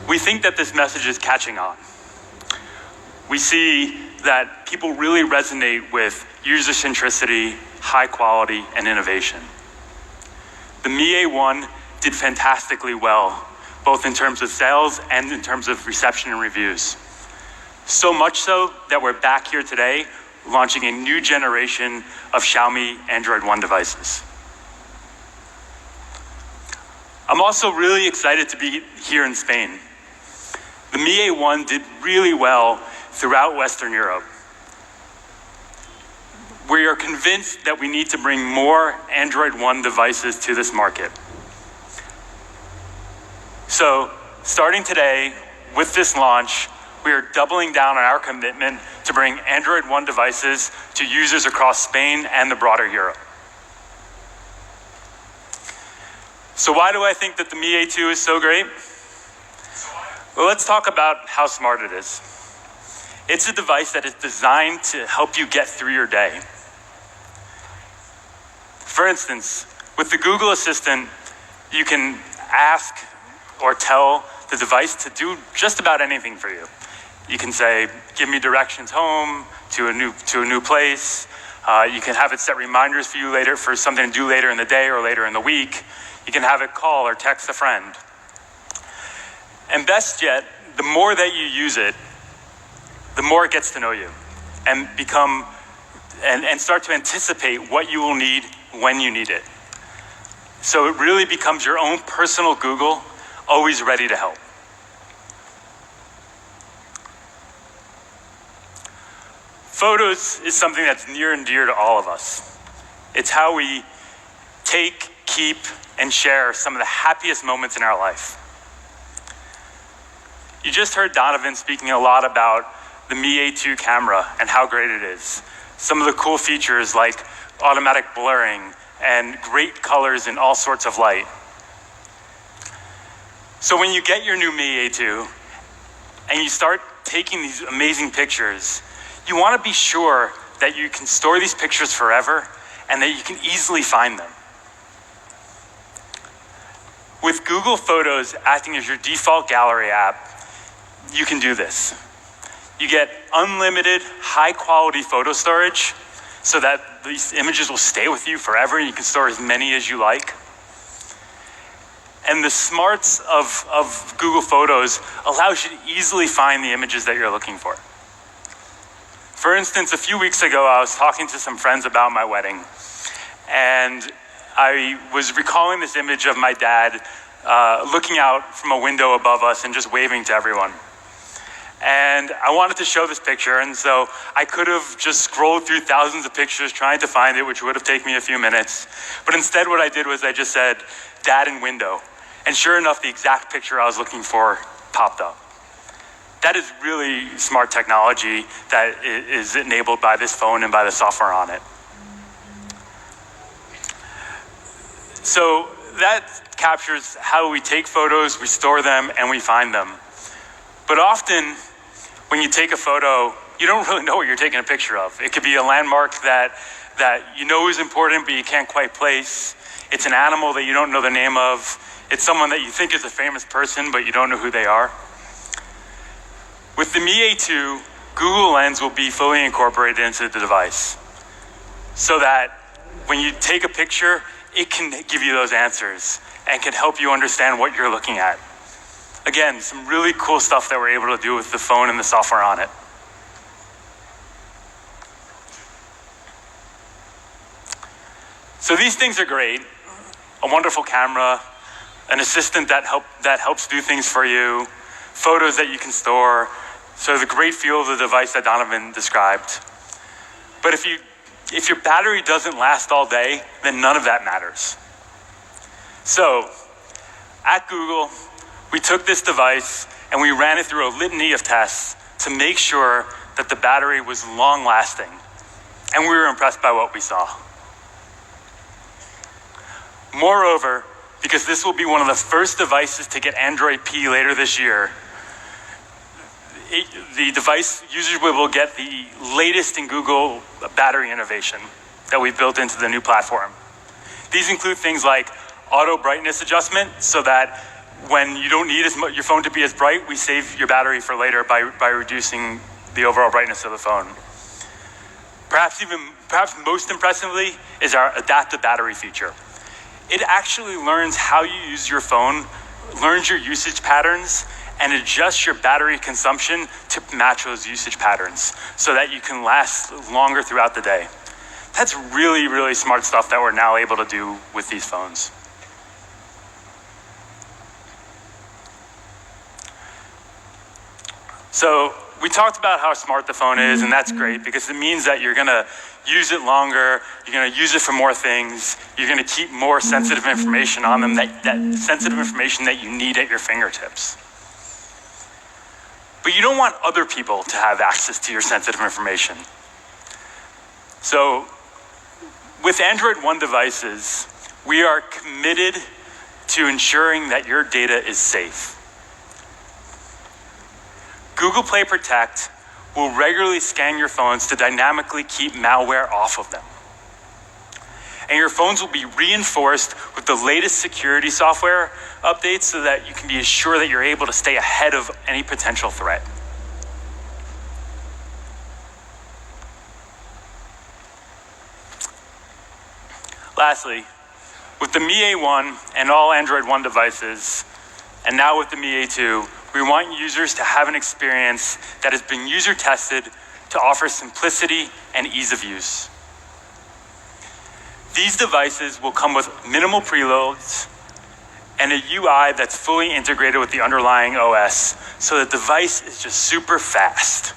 We think that this message is catching on. We see that people really resonate with user centricity, high quality, and innovation. The Mi A1 did fantastically well, both in terms of sales and in terms of reception and reviews. So much so that we're back here today launching a new generation of Xiaomi Android One devices. I'm also really excited to be here in Spain. The Mi A1 did really well throughout Western Europe. We are convinced that we need to bring more Android One devices to this market. So, starting today, with this launch, we are doubling down on our commitment to bring Android One devices to users across Spain and the broader Europe. So why do I think that the Mi A2 is so great? Well, let's talk about how smart it is. It's a device that is designed to help you get through your day. For instance, with the Google Assistant, you can ask or tell the device to do just about anything for you. You can say, give me directions home to a new place. You can have it set reminders for you later for something to do later in the day or later in the week. You can have it call or text a friend. And best yet, the more that you use it, the more it gets to know you and start to anticipate what you will need when you need it. So it really becomes your own personal Google, always ready to help. Photos is something that's near and dear to all of us. It's how we take, keep, and share some of the happiest moments in our life. You just heard Donovan speaking a lot about the Mi A2 camera and how great it is. Some of the cool features like automatic blurring and great colors in all sorts of light. So when you get your new Mi A2 and you start taking these amazing pictures, you want to be sure that you can store these pictures forever and that you can easily find them. With Google Photos acting as your default gallery app, you can do this. You get unlimited high-quality photo storage so that these images will stay with you forever and you can store as many as you like. And the smarts of Google Photos allows you to easily find the images that you're looking for. For instance, a few weeks ago, I was talking to some friends about my wedding, and I was recalling this image of my dad looking out from a window above us and just waving to everyone. And I wanted to show this picture, and so I could have just scrolled through thousands of pictures trying to find it, which would have taken me a few minutes. But instead what I did was I just said, "Dad in window." And sure enough, the exact picture I was looking for popped up. That is really smart technology that is enabled by this phone and by the software on it. So that captures how we take photos, we store them, and we find them. But often, when you take a photo, you don't really know what you're taking a picture of. It could be a landmark that you know is important, but you can't quite place. It's an animal that you don't know the name of. It's someone that you think is a famous person, but you don't know who they are. With the Mi A2, Google Lens will be fully incorporated into the device so that when you take a picture, it can give you those answers and can help you understand what you're looking at. Again, some really cool stuff that we're able to do with the phone and the software on it. So these things are great. A wonderful camera, an assistant that helps do things for you, photos that you can store, so the great feel of the device that Donovan described. But if your battery doesn't last all day, then none of that matters. So, at Google, we took this device and we ran it through a litany of tests to make sure that the battery was long-lasting. And we were impressed by what we saw. Moreover, because this will be one of the first devices to get Android P later this year, the device users will get the latest in Google battery innovation that we've built into the new platform. These include things like auto brightness adjustment, so that when you don't need your phone to be as bright, we save your battery for later by reducing the overall brightness of the phone. Perhaps most impressively is our adaptive battery feature. It actually learns how you use your phone, learns your usage patterns, and adjusts your battery consumption to match those usage patterns so that you can last longer throughout the day. That's really, really smart stuff that we're now able to do with these phones. So we talked about how smart the phone is, and that's great because it means that you're gonna use it longer, you're gonna use it for more things, you're gonna keep more sensitive information on them, that sensitive information that you need at your fingertips. But you don't want other people to have access to your sensitive information. So with Android One devices, we are committed to ensuring that your data is safe. Google Play Protect will regularly scan your phones to dynamically keep malware off of them. And your phones will be reinforced with the latest security software updates so that you can be assured that you're able to stay ahead of any potential threat. Lastly, with the Mi A1 and all Android One devices, and now with the Mi A2, we want users to have an experience that has been user tested to offer simplicity and ease of use. These devices will come with minimal preloads and a UI that's fully integrated with the underlying OS, so the device is just super fast.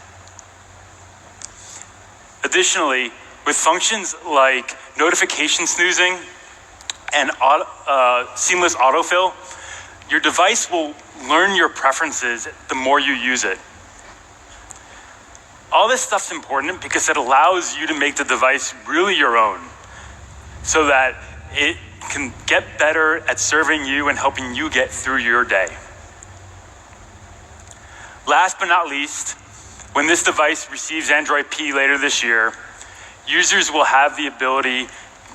Additionally, with functions like notification snoozing and seamless autofill, your device will learn your preferences the more you use it. All this stuff's important because it allows you to make the device really your own, so that it can get better at serving you and helping you get through your day. Last but not least, when this device receives Android P later this year, users will have the ability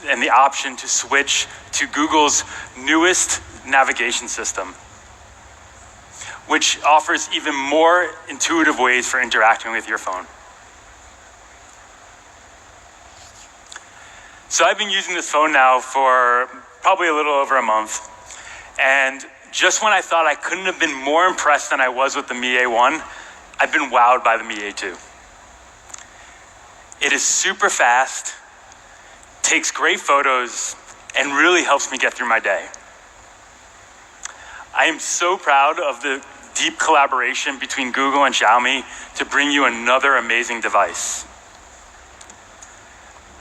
and the option to switch to Google's newest navigation system, which offers even more intuitive ways for interacting with your phone. So I've been using this phone now for probably a little over a month, and just when I thought I couldn't have been more impressed than I was with the Mi A1, I've been wowed by the Mi A2. It is super fast, takes great photos, and really helps me get through my day. I am so proud of the deep collaboration between Google and Xiaomi to bring you another amazing device.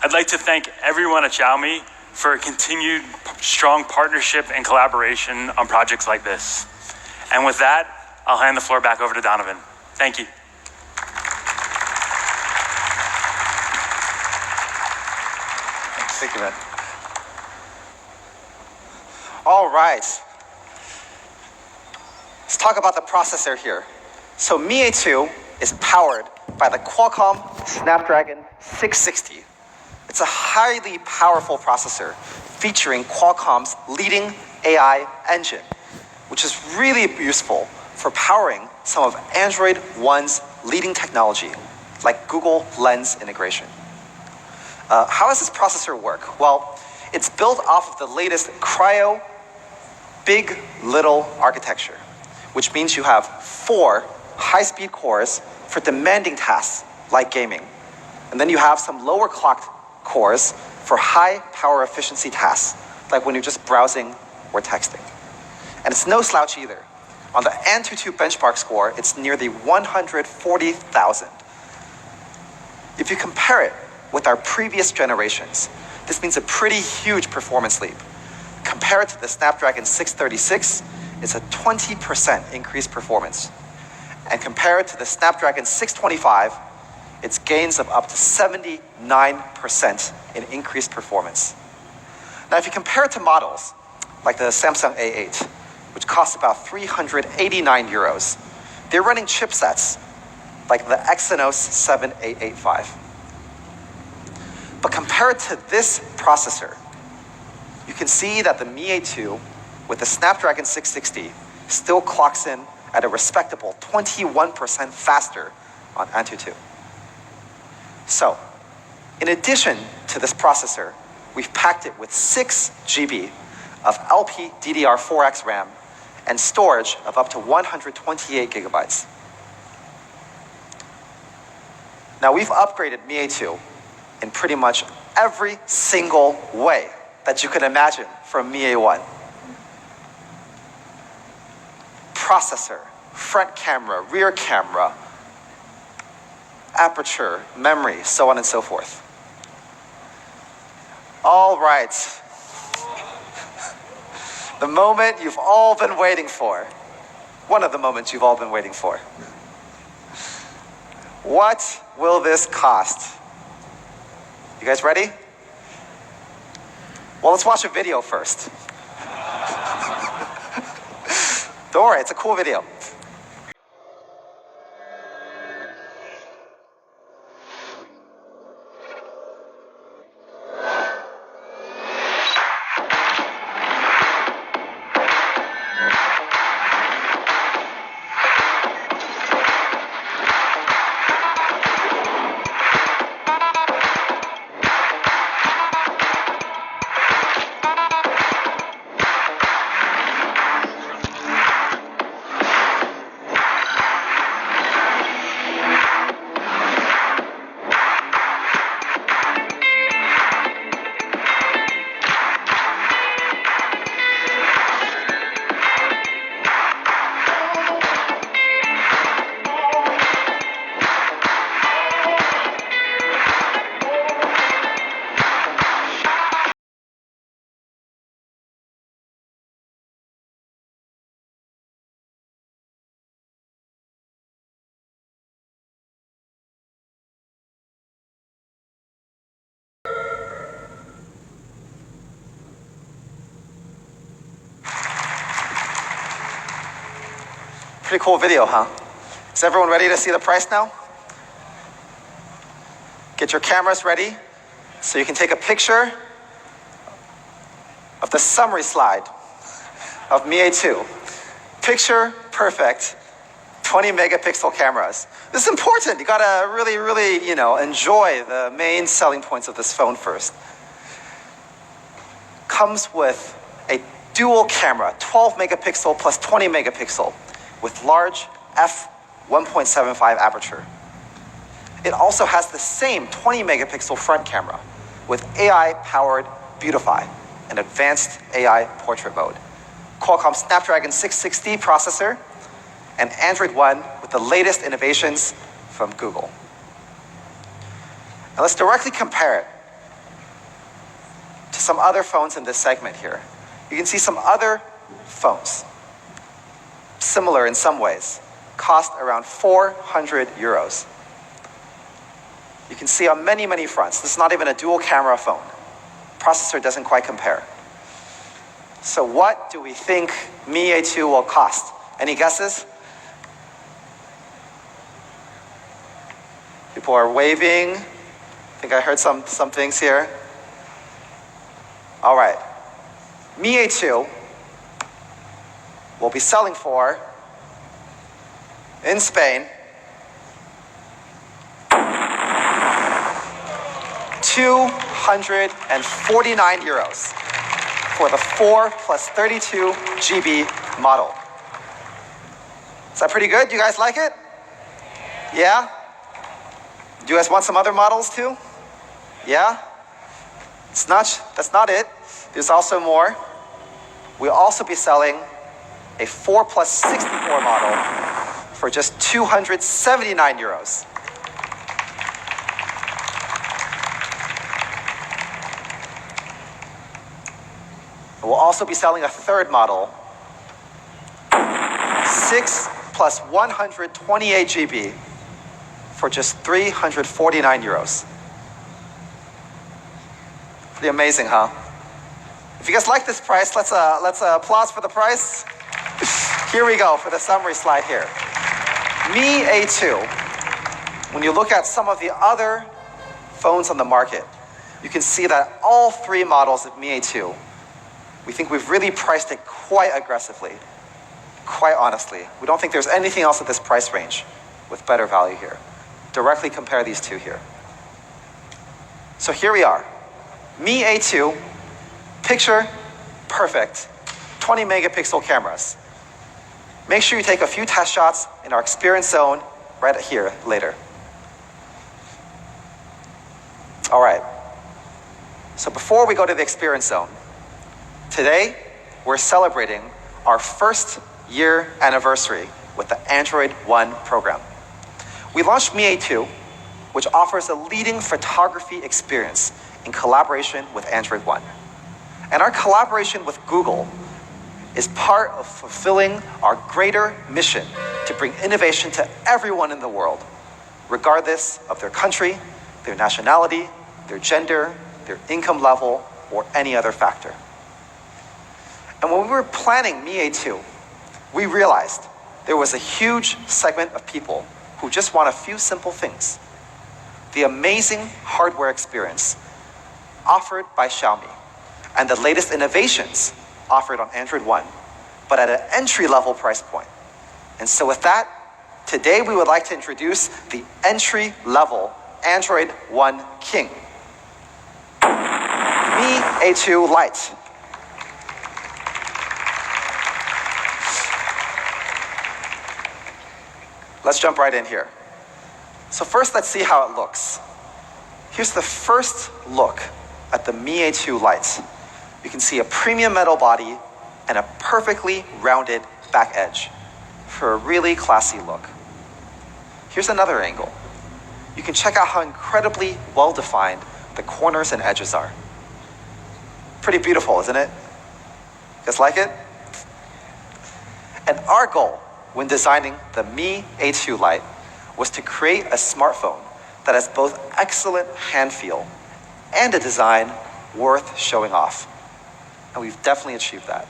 I'd like to thank everyone at Xiaomi for a continued strong partnership and collaboration on projects like this. And with that, I'll hand the floor back over to Donovan. Thank you. Thank you, man. All right. Let's talk about the processor here. So Mi A2 is powered by the Qualcomm Snapdragon 660. It's a highly powerful processor featuring Qualcomm's leading AI engine, which is really useful for powering some of Android One's leading technology, like Google Lens integration. How does this processor work? Well, it's built off of the latest Cryo Big Little architecture, which means you have 4 high-speed cores for demanding tasks like gaming. And then you have some lower clocked cores for high power efficiency tasks, like when you're just browsing or texting. And it's no slouch either. On the Antutu benchmark score, it's nearly 140,000. If you compare it with our previous generations, this means a pretty huge performance leap. Compared to the Snapdragon 636, it's a 20% increased performance. And compared to the Snapdragon 625, it's gains of up to 79% in increased performance. Now, if you compare it to models like the Samsung A8, which costs about 389 euros, they're running chipsets like the Exynos 7885. But compared to this processor, you you can see that the Mi A2 with the Snapdragon 660 still clocks in at a respectable 21% faster on Antutu. So, in addition to this processor, we've packed it with 6 GB of LPDDR4X RAM and storage of up to 128 gigabytes. Now, we've upgraded Mi A2 in pretty much every single way that you can imagine from Mi A1. Processor, front camera, rear camera, aperture, memory, so on and so forth. All right. The moment you've all been waiting for. One of the moments you've all been waiting for. What will this cost? You guys ready? Well, let's watch a video first. Don't worry, it's a cool video. Pretty cool video, huh? Is everyone ready to see the price now? Get your cameras ready so you can take a picture of the summary slide of Mi A2. Picture perfect 20 megapixel cameras. This is important. You gotta really, enjoy the main selling points of this phone first. Comes with a dual camera, 12 megapixel plus 20 megapixel with large f1.75 aperture. It also has the same 20 megapixel front camera with AI-powered Beautify, an advanced AI portrait mode. Qualcomm Snapdragon 660 processor, and Android One with the latest innovations from Google. Now let's directly compare it to some other phones in this segment here. You can see some other phones, similar in some ways, cost around 400 euros. You can see on many, many fronts, this is not even a dual camera phone. Processor doesn't quite compare. So what do we think Mi A2 will cost? Any guesses? People are waving. I think I heard some things here. All right. Mi A2 will be selling for, in Spain, 249 euros for the 4 plus 32 GB model. Is that pretty good? Do you guys like it? Yeah? Do you guys want some other models too? Yeah? That's not it. There's also more. We'll also be selling a 4 plus 64 model for just 279 euros. We'll also be selling a third model, 6 plus 128 GB for just 349 euros. Pretty amazing, huh? If you guys like this price, let's applause for the price. Here we go for the summary slide here. Mi A2, when you look at some of the other phones on the market, you can see that all three models of Mi A2 We think we've really priced it quite aggressively, quite honestly. We don't think there's anything else at this price range with better value here. Directly compare these two here. So here we are. Mi A2, picture perfect, 20 megapixel cameras. Make sure you take a few test shots in our experience zone right here later. All right. So before we go to the experience zone, today we're celebrating our first year anniversary with the Android One program. We launched Mi A2, which offers a leading photography experience in collaboration with Android One. And our collaboration with Google is part of fulfilling our greater mission to bring innovation to everyone in the world, regardless of their country, their nationality, their gender, their income level, or any other factor. And when we were planning Mi A2, we realized there was a huge segment of people who just want a few simple things. The amazing hardware experience offered by Xiaomi and the latest innovations offered on Android One, but at an entry-level price point. And so with that, today we would like to introduce the entry-level Android One King, Mi A2 LITE. Let's jump right in here. So first, let's see how it looks. Here's the first look at the Mi A2 LITE. You can see a premium metal body and a perfectly rounded back edge for a really classy look. Here's another angle. You can check out how incredibly well-defined the corners and edges are. Pretty beautiful, isn't it? You guys like it? And our goal when designing the Mi A2 LITE was to create a smartphone that has both excellent hand feel and a design worth showing off. And we've definitely achieved that.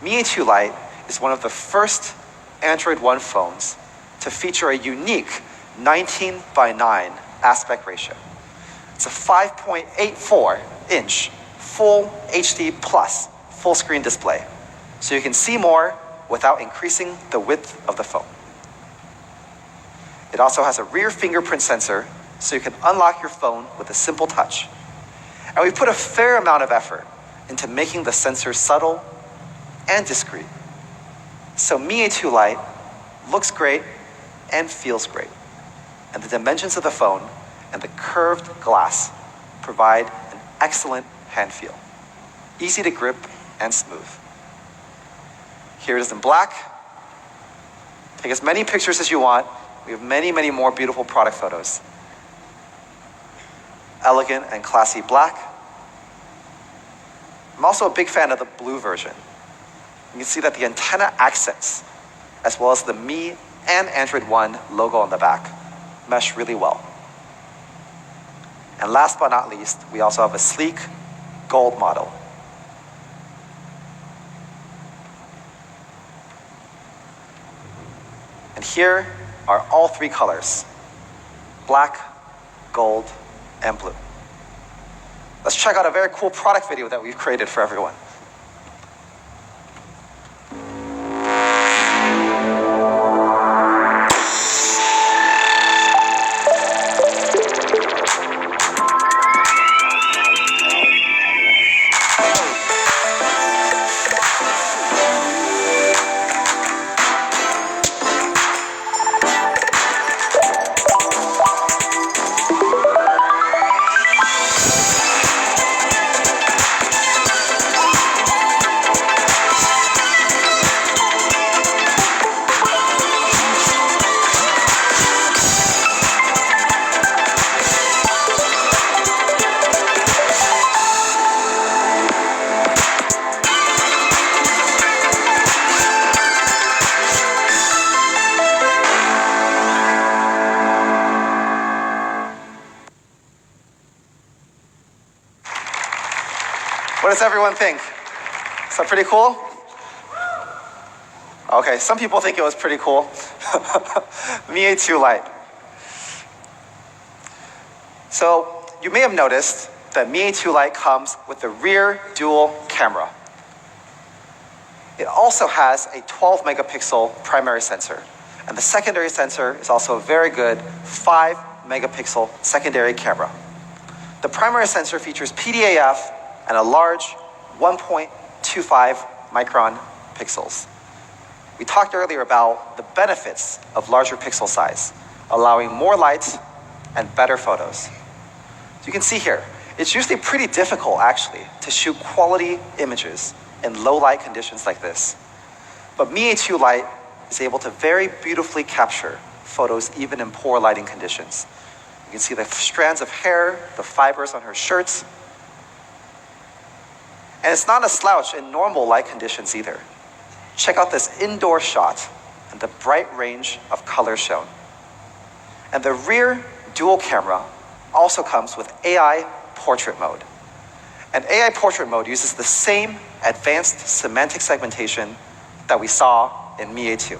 Mi A2 LITE is one of the first Android One phones to feature a unique 19:9 aspect ratio. It's a 5.84-inch full HD plus full screen display, so you can see more without increasing the width of the phone. It also has a rear fingerprint sensor, so you can unlock your phone with a simple touch. And we put a fair amount of effort into making the sensor subtle and discreet. So Mi A2 LITE looks great and feels great. And the dimensions of the phone and the curved glass provide an excellent hand feel. Easy to grip and smooth. Here it is in black. Take as many pictures as you want. We have many, many more beautiful product photos. Elegant and classy black. I'm also a big fan of the blue version. You can see that the antenna accents, as well as the Mi and Android One logo on the back, mesh really well. And last but not least, we also have a sleek gold model. And here are all three colors: black, gold, and blue. Let's check out a very cool product video that we've created for everyone. What does everyone think? Is that pretty cool? Okay, some people think it was pretty cool. Mi A2 LITE. So you may have noticed that Mi A2 Lite comes with the rear dual camera. It also has a 12 megapixel primary sensor, and the secondary sensor is also a very good 5 megapixel secondary camera. The primary sensor features PDAF and a large 1.25 micron pixels. We talked earlier about the benefits of larger pixel size, allowing more light and better photos. So you can see here, it's usually pretty difficult actually to shoot quality images in low light conditions like this. But Mi A2 Lite is able to very beautifully capture photos even in poor lighting conditions. You can see the strands of hair, the fibers on her shirts. And it's not a slouch in normal light conditions either. Check out this indoor shot and the bright range of colors shown. And the rear dual camera also comes with AI portrait mode. And AI portrait mode uses the same advanced semantic segmentation that we saw in Mi A2.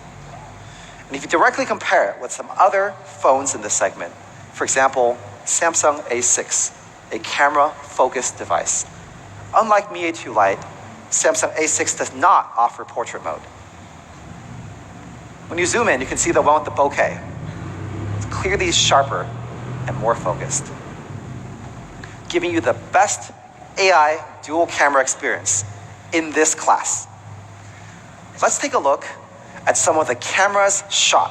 And if you directly compare it with some other phones in this segment, for example, Samsung A6, a camera-focused device. Unlike Mi A2 Lite, Samsung A6 does not offer portrait mode. When you zoom in, you can see the one with the bokeh. It's clearly sharper and more focused, giving you the best AI dual camera experience in this class. Let's take a look at some of the cameras shot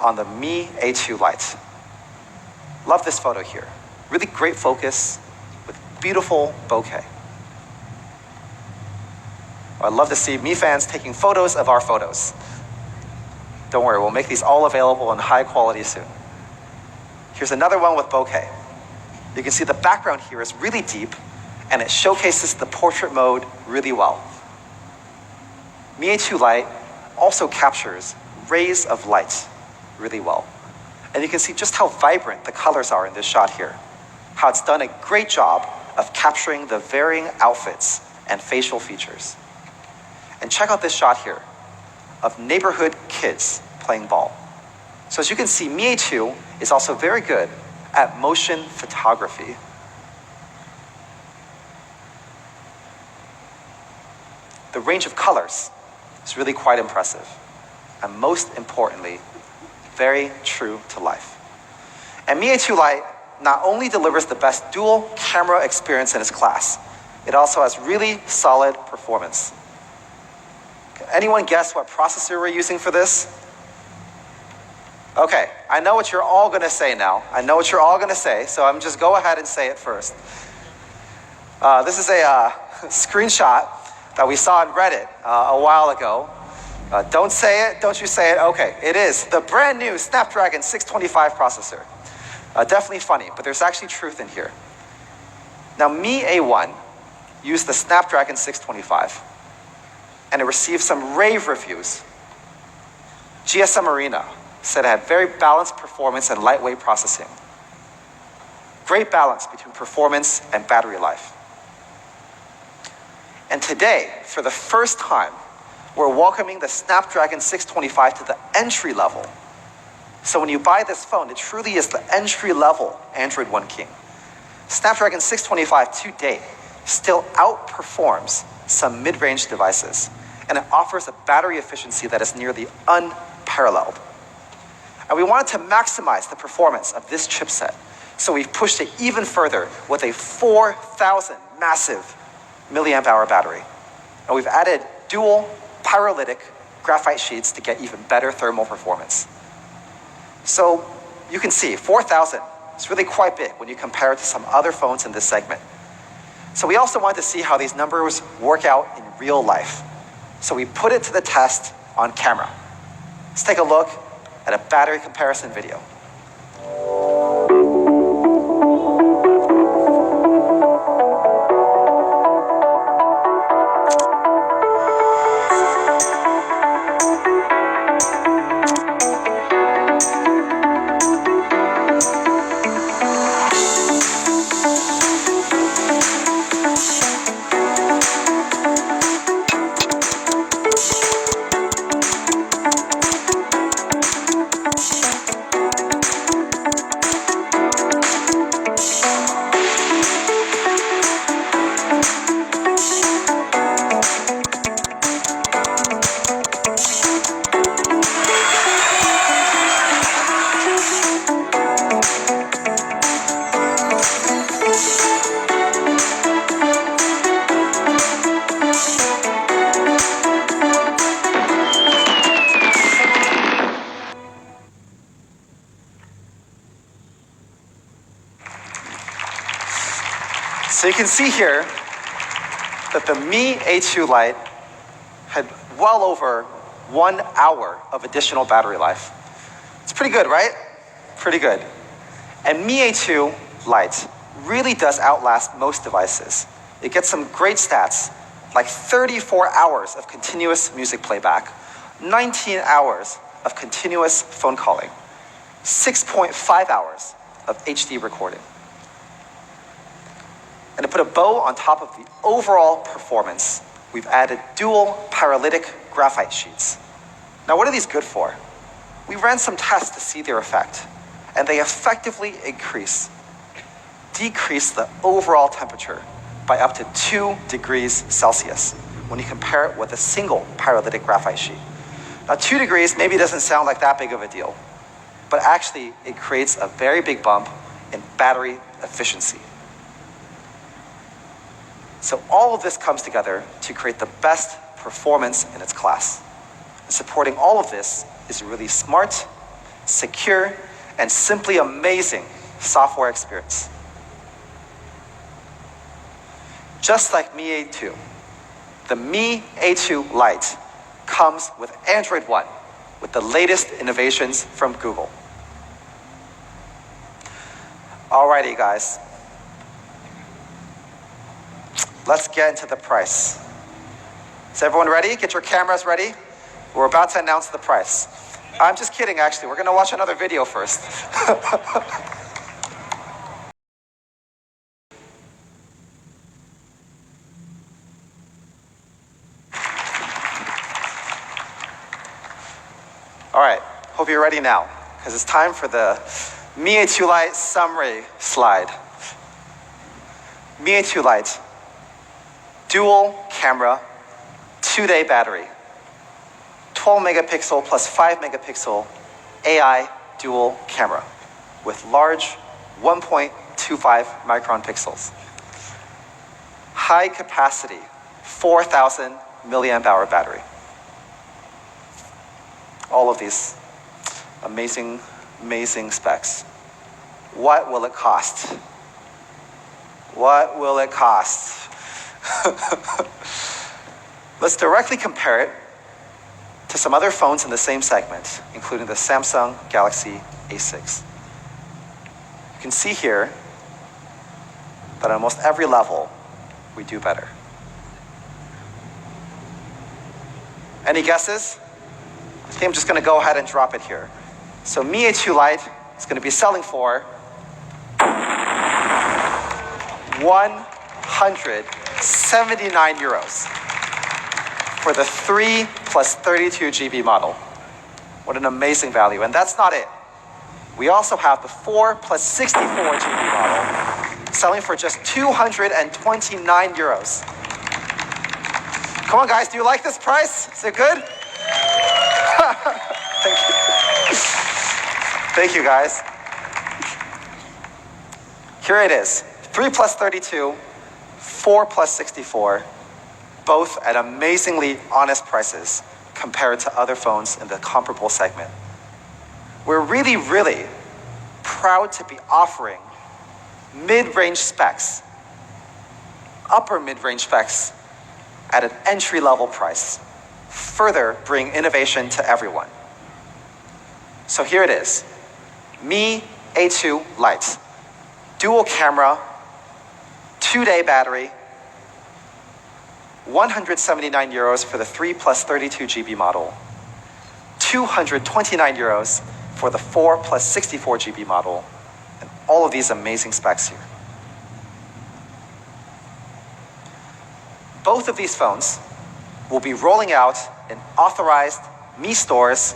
on the Mi A2 Lite. Love this photo here. Really great focus with beautiful bokeh. I'd love to see Mi fans taking photos of our photos. Don't worry, we'll make these all available in high quality soon. Here's another one with bokeh. You can see the background here is really deep and it showcases the portrait mode really well. Mi A2 Lite also captures rays of light really well. And you can see just how vibrant the colors are in this shot here. How it's done a great job of capturing the varying outfits and facial features. And check out this shot here of neighborhood kids playing ball. So as you can see, Mi A2 is also very good at motion photography. The range of colors is really quite impressive. And most importantly, very true to life. And Mi A2 Lite not only delivers the best dual camera experience in its class, it also has really solid performance. Can anyone guess what processor we're using for this? Okay, I know what you're all gonna say now. I know what you're all gonna say, so I'm just go ahead and say it first. This is a screenshot that we saw on Reddit a while ago. Don't say it, don't you say it. Okay, it is the brand new Snapdragon 625 processor. Definitely funny, but there's actually truth in here. Now, Mi A1 used the Snapdragon 625, and it received some rave reviews. GSM Arena said it had very balanced performance and lightweight processing. Great balance between performance and battery life. And today, for the first time, we're welcoming the Snapdragon 625 to the entry level. So when you buy this phone, it truly is the entry level Android One King. Snapdragon 625 to date still outperforms some mid-range devices, and it offers a battery efficiency that is nearly unparalleled. And we wanted to maximize the performance of this chipset, so we've pushed it even further with a 4,000 massive milliamp hour battery. And we've added dual pyrolytic graphite sheets to get even better thermal performance. So you can see 4,000 is really quite big when you compare it to some other phones in this segment. So we also wanted to see how these numbers work out in real life. So we put it to the test on camera. Let's take a look at a battery comparison video. can see here that the Mi A2 Lite had well over 1 hour of additional battery life. It's pretty good, right? Pretty good. And Mi A2 Lite really does outlast most devices. It gets some great stats, like 34 hours of continuous music playback, 19 hours of continuous phone calling, 6.5 hours of HD recording. And to put a bow on top of the overall performance, we've added dual paralytic graphite sheets. Now, what are these good for? We ran some tests to see their effect, and they effectively decrease the overall temperature by up to 2 degrees Celsius when you compare it with a single paralytic graphite sheet. Now, 2 degrees maybe doesn't sound like that big of a deal, but actually it creates a very big bump in battery efficiency. So all of this comes together to create the best performance in its class. And supporting all of this is a really smart, secure, and simply amazing software experience. Just like Mi A2, the Mi A2 Lite comes with Android One, with the latest innovations from Google. Alrighty, guys. Let's get into the price. Is everyone ready? Get your cameras ready. We're about to announce the price. I'm just kidding, actually. We're going to watch another video first. All right, hope you're ready now, because it's time for the Mi A2 Lite summary slide. Mi A2 Lite, dual camera, 2-day battery, 12 megapixel plus 5 megapixel AI dual camera with large 1.25 micron pixels. High capacity, 4,000 milliamp hour battery. All of these amazing, amazing specs. What will it cost? What will it cost? Let's directly compare it to some other phones in the same segment, including the Samsung Galaxy A6. You can see here that on almost every level, we do better. Any guesses? I think I'm just going to go ahead and drop it here. So Mi A2 Lite is going to be selling for 179 euros for the 3 plus 32 GB model. What an amazing value. And that's not it. We also have the 4 plus 64 GB model selling for just 229 euros. Come on, guys, do you like this price? Is it good? Thank you. Thank you, guys. Here it is. 3 plus 32, 4 plus 64, both at amazingly honest prices compared to other phones in the comparable segment. We're really, really proud to be offering mid-range specs, upper mid-range specs at an entry-level price. Further bring innovation to everyone. So here it is. Mi A2 Lite. Dual camera, 2-day battery, 179 euros for the 3 plus 32 GB model, 229 euros for the 4 plus 64 GB model, and all of these amazing specs here. Both of these phones will be rolling out in authorized Mi stores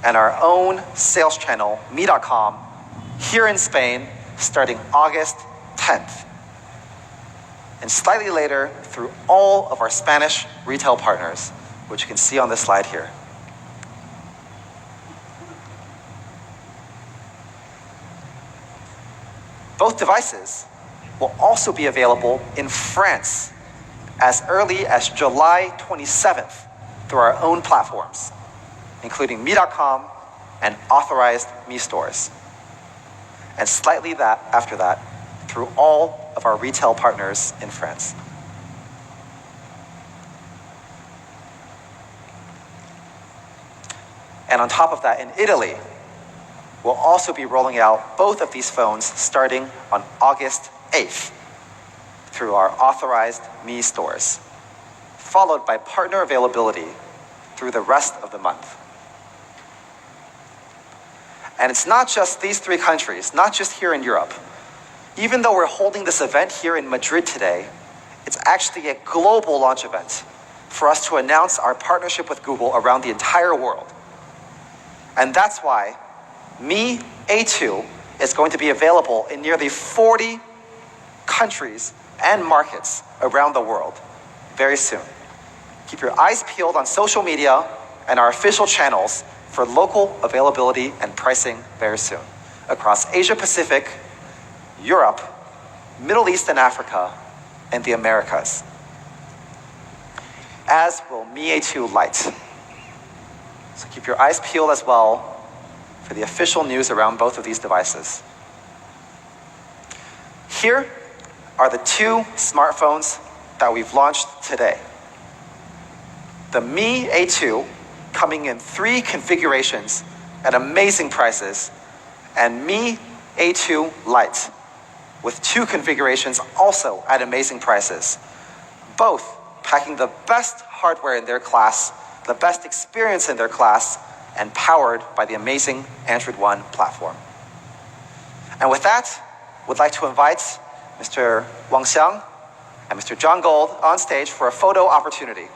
and our own sales channel, Mi.com, here in Spain, starting August 10th. And slightly later, through all of our Spanish retail partners, which you can see on this slide here. Both devices will also be available in France as early as July 27th through our own platforms, including Mi.com and authorized Mi stores. And slightly after that, through all of our retail partners in France. And on top of that, in Italy, we'll also be rolling out both of these phones starting on August 8th through our authorized Mi stores, followed by partner availability through the rest of the month. And it's not just these 3 countries, not just here in Europe. Even though we're holding this event here in Madrid today, it's actually a global launch event for us to announce our partnership with Google around the entire world. And that's why Mi A2 is going to be available in nearly 40 countries and markets around the world very soon. Keep your eyes peeled on social media and our official channels for local availability and pricing very soon across Asia Pacific, Europe, Middle East and Africa, and the Americas. As will Mi A2 LITE. So keep your eyes peeled as well for the official news around both of these devices. Here are the 2 smartphones that we've launched today. The Mi A2 coming in 3 configurations at amazing prices, and Mi A2 LITE with 2 configurations also at amazing prices, both packing the best hardware in their class, the best experience in their class, and powered by the amazing Android One platform. And with that, we'd like to invite Mr. Wang Xiang and Mr. John Gold on stage for a photo opportunity.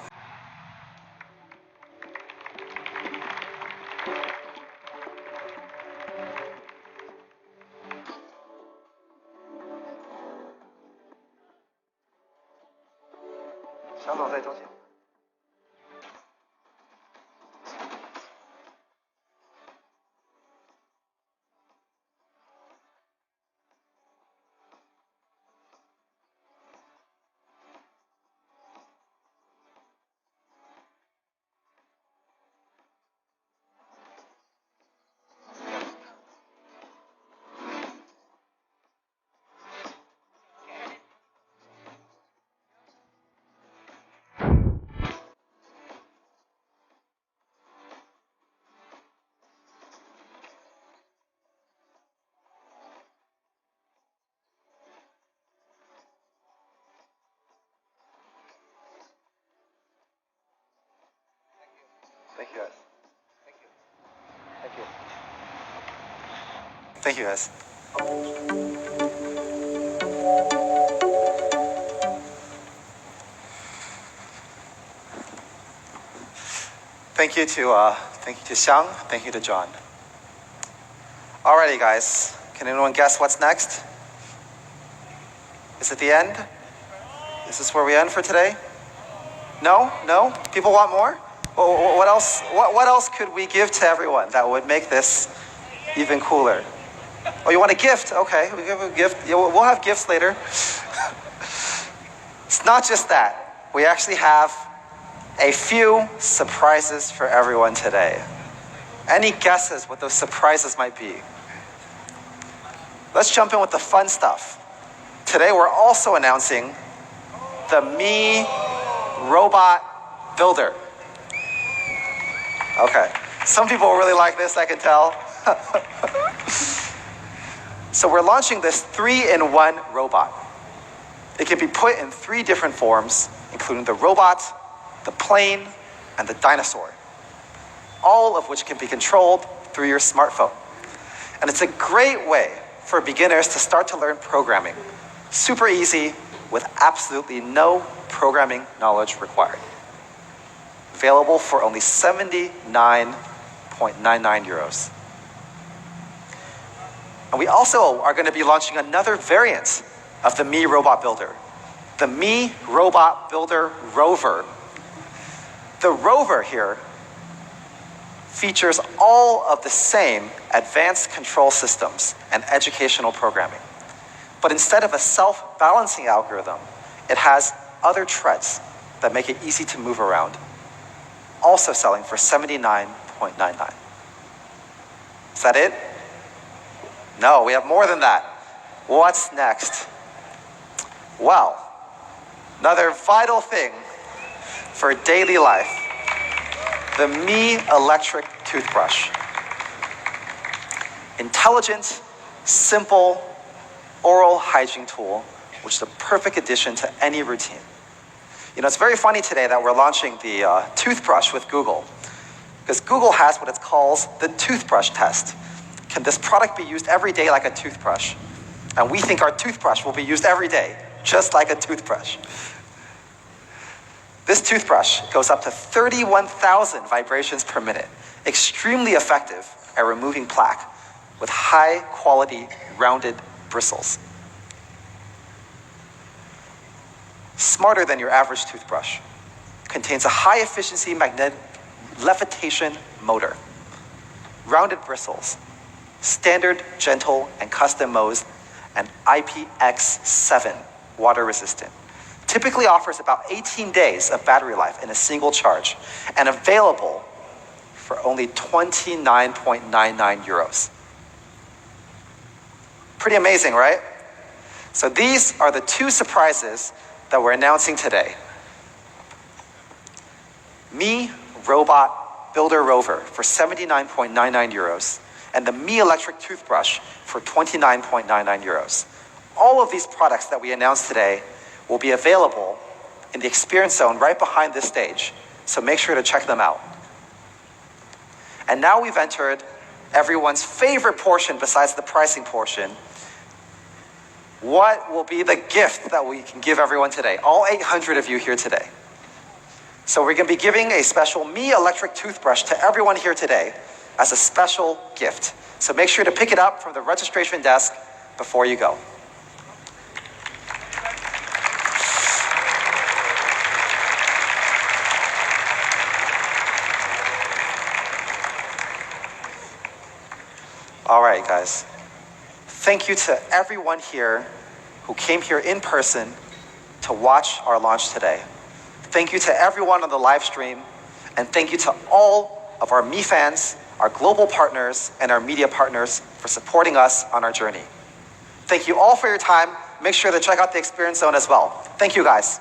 Thank you, guys. Thank you, guys. Thank you to Xiang. Thank you to John. Alrighty, guys. Can anyone guess what's next? Is it the end? Is this where we end for today? No? No? People want more? What else? What else could we give to everyone that would make this even cooler? Oh, you want a gift? Okay, we give a gift. Yeah, we'll have gifts later. It's not just that. We actually have a few surprises for everyone today. Any guesses what those surprises might be? Let's jump in with the fun stuff. Today we're also announcing the Mi Robot Builder. Okay, some people really like this, I can tell. So we're launching this 3-in-1 robot. It can be put in 3 different forms, including the robot, the plane, and the dinosaur, all of which can be controlled through your smartphone. And it's a great way for beginners to start to learn programming. Super easy, with absolutely no programming knowledge required. Available for only 79.99 euros. And we also are going to be launching another variant of the Mi Robot Builder, the Mi Robot Builder Rover. The Rover here features all of the same advanced control systems and educational programming. But instead of a self-balancing algorithm, it has other treads that make it easy to move around. Also selling for 79.99. Is that it? No, we have more than that. What's next? Well, another vital thing for daily life, the Mi electric toothbrush. Intelligent, simple, oral hygiene tool, which is the perfect addition to any routine. You know, it's very funny today that we're launching the toothbrush with Google, because Google has what it calls the toothbrush test. Can this product be used every day like a toothbrush? And we think our toothbrush will be used every day, just like a toothbrush. This toothbrush goes up to 31,000 vibrations per minute, extremely effective at removing plaque with high quality rounded bristles. Smarter than your average toothbrush. Contains a high efficiency magnetic levitation motor. Rounded bristles. Standard, gentle, and custom modes, and IPX7 water resistant. Typically offers about 18 days of battery life in a single charge, and available for only 29.99 euros. Pretty amazing, right? So these are the two surprises that we're announcing today. Mi Robot Builder Rover for 79.99 euros, and the Mi electric toothbrush for 29.99 euros. All of these products that we announced today will be available in the experience zone right behind this stage, so make sure to check them out. And now we've entered everyone's favorite portion besides the pricing portion. What will be the gift that we can give everyone today? All 800 of you here today. So we're going to be giving a special Mi electric toothbrush to everyone here today as a special gift. So make sure to pick it up from the registration desk before you go. All right, guys. Thank you to everyone here who came here in person to watch our launch today. Thank you to everyone on the live stream, and thank you to all of our Mi fans, our global partners, and our media partners for supporting us on our journey. Thank you all for your time. Make sure to check out the experience zone as well. Thank you, guys.